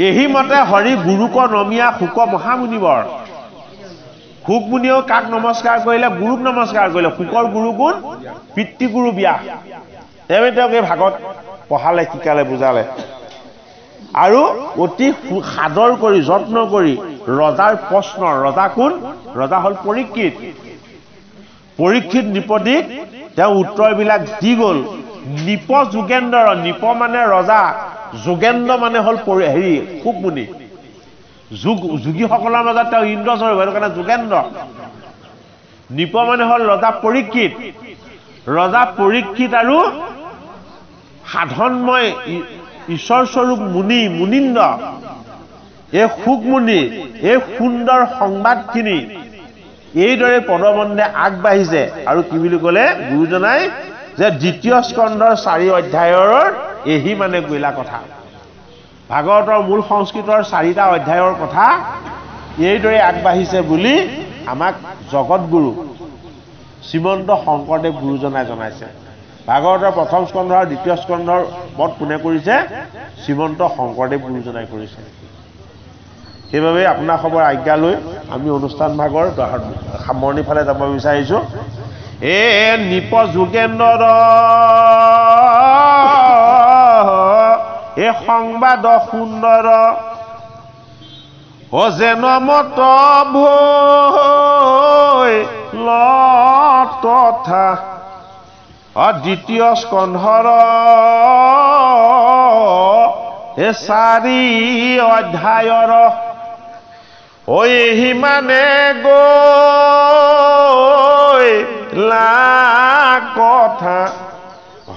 এই মতে হৰি গুৰুক নমিয়া সুক মহামুনিবৰ সুক মুনিয়েও কাক নমস্কাৰ কৰিলে গুৰুক নমস্কাৰ কৰিলে সুকৰ গুৰু কোন পিতৃগুৰু ব্যাস তেওঁক এই ভাগত পঢ়ালে শিকালে বুজালে আৰু অতি সাদৰ কৰি যত্ন কৰি ৰজাৰ প্ৰশ্ন ৰজা কোন ৰজা হল পৰীক্ষিত নৃপতিক তেওঁ উত্তৰবিলাক দি গ'ল নিপ যোগেন্দ্ৰ নিপ মানে ৰজা যোগেন্দ্ৰ মানে হল হেৰি সুকমুনি যোগীসকলৰ মাজত তেওঁ ইন্দ্ৰস্বৰূপ সেইটো কাৰণে যোগেন্দ্ৰ নিপ মানে হল ৰজা পৰীক্ষিত আৰু সাধনময় ঈশ্বৰ স্বৰূপ মুনীন্দ্ৰ এই সুকমুনি এই সুন্দৰ সংবাদখিনি এইদৰে পদবন্ধে আগবাঢ়িছে আৰু কি বুলি ক'লে গুৰুজনাই যে দ্বিতীয় স্কন্ধৰ 4 অধ্যায়ৰ এহি মানে গৈলা কথা ভাগৱতৰ মূল সংস্কৃতৰ 4টা অধ্যায়ৰ কথা এইদৰে আগবাঢ়িছে বুলি আমাক জগতগুৰু শ্ৰীমন্ত শংকৰদেৱ গুৰুজনাই জনাইছে ভাগৱতৰ প্ৰথম স্কন্ধ আৰু দ্বিতীয় স্কন্ধৰ মত কোনে কৰিছে শ্ৰীমন্ত শংকৰদেৱ গুৰুজনাই কৰিছে সেইবাবে আপোনাৰ খবৰ আজ্ঞা লৈ আমি অনুষ্ঠান ভাগৰ সামৰণি ফালে যাব বিচাৰিছো নিপ যোগেন্দ্ৰ সংবাদ সুন্দৰ যেন মত ভৈ তথা দ্বিতীয় স্কন্ধৰ 4 অধ্যায়ৰ এহি মানে গৈ কথা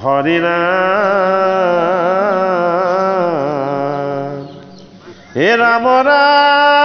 হৰি নাম হে ৰাম ৰাম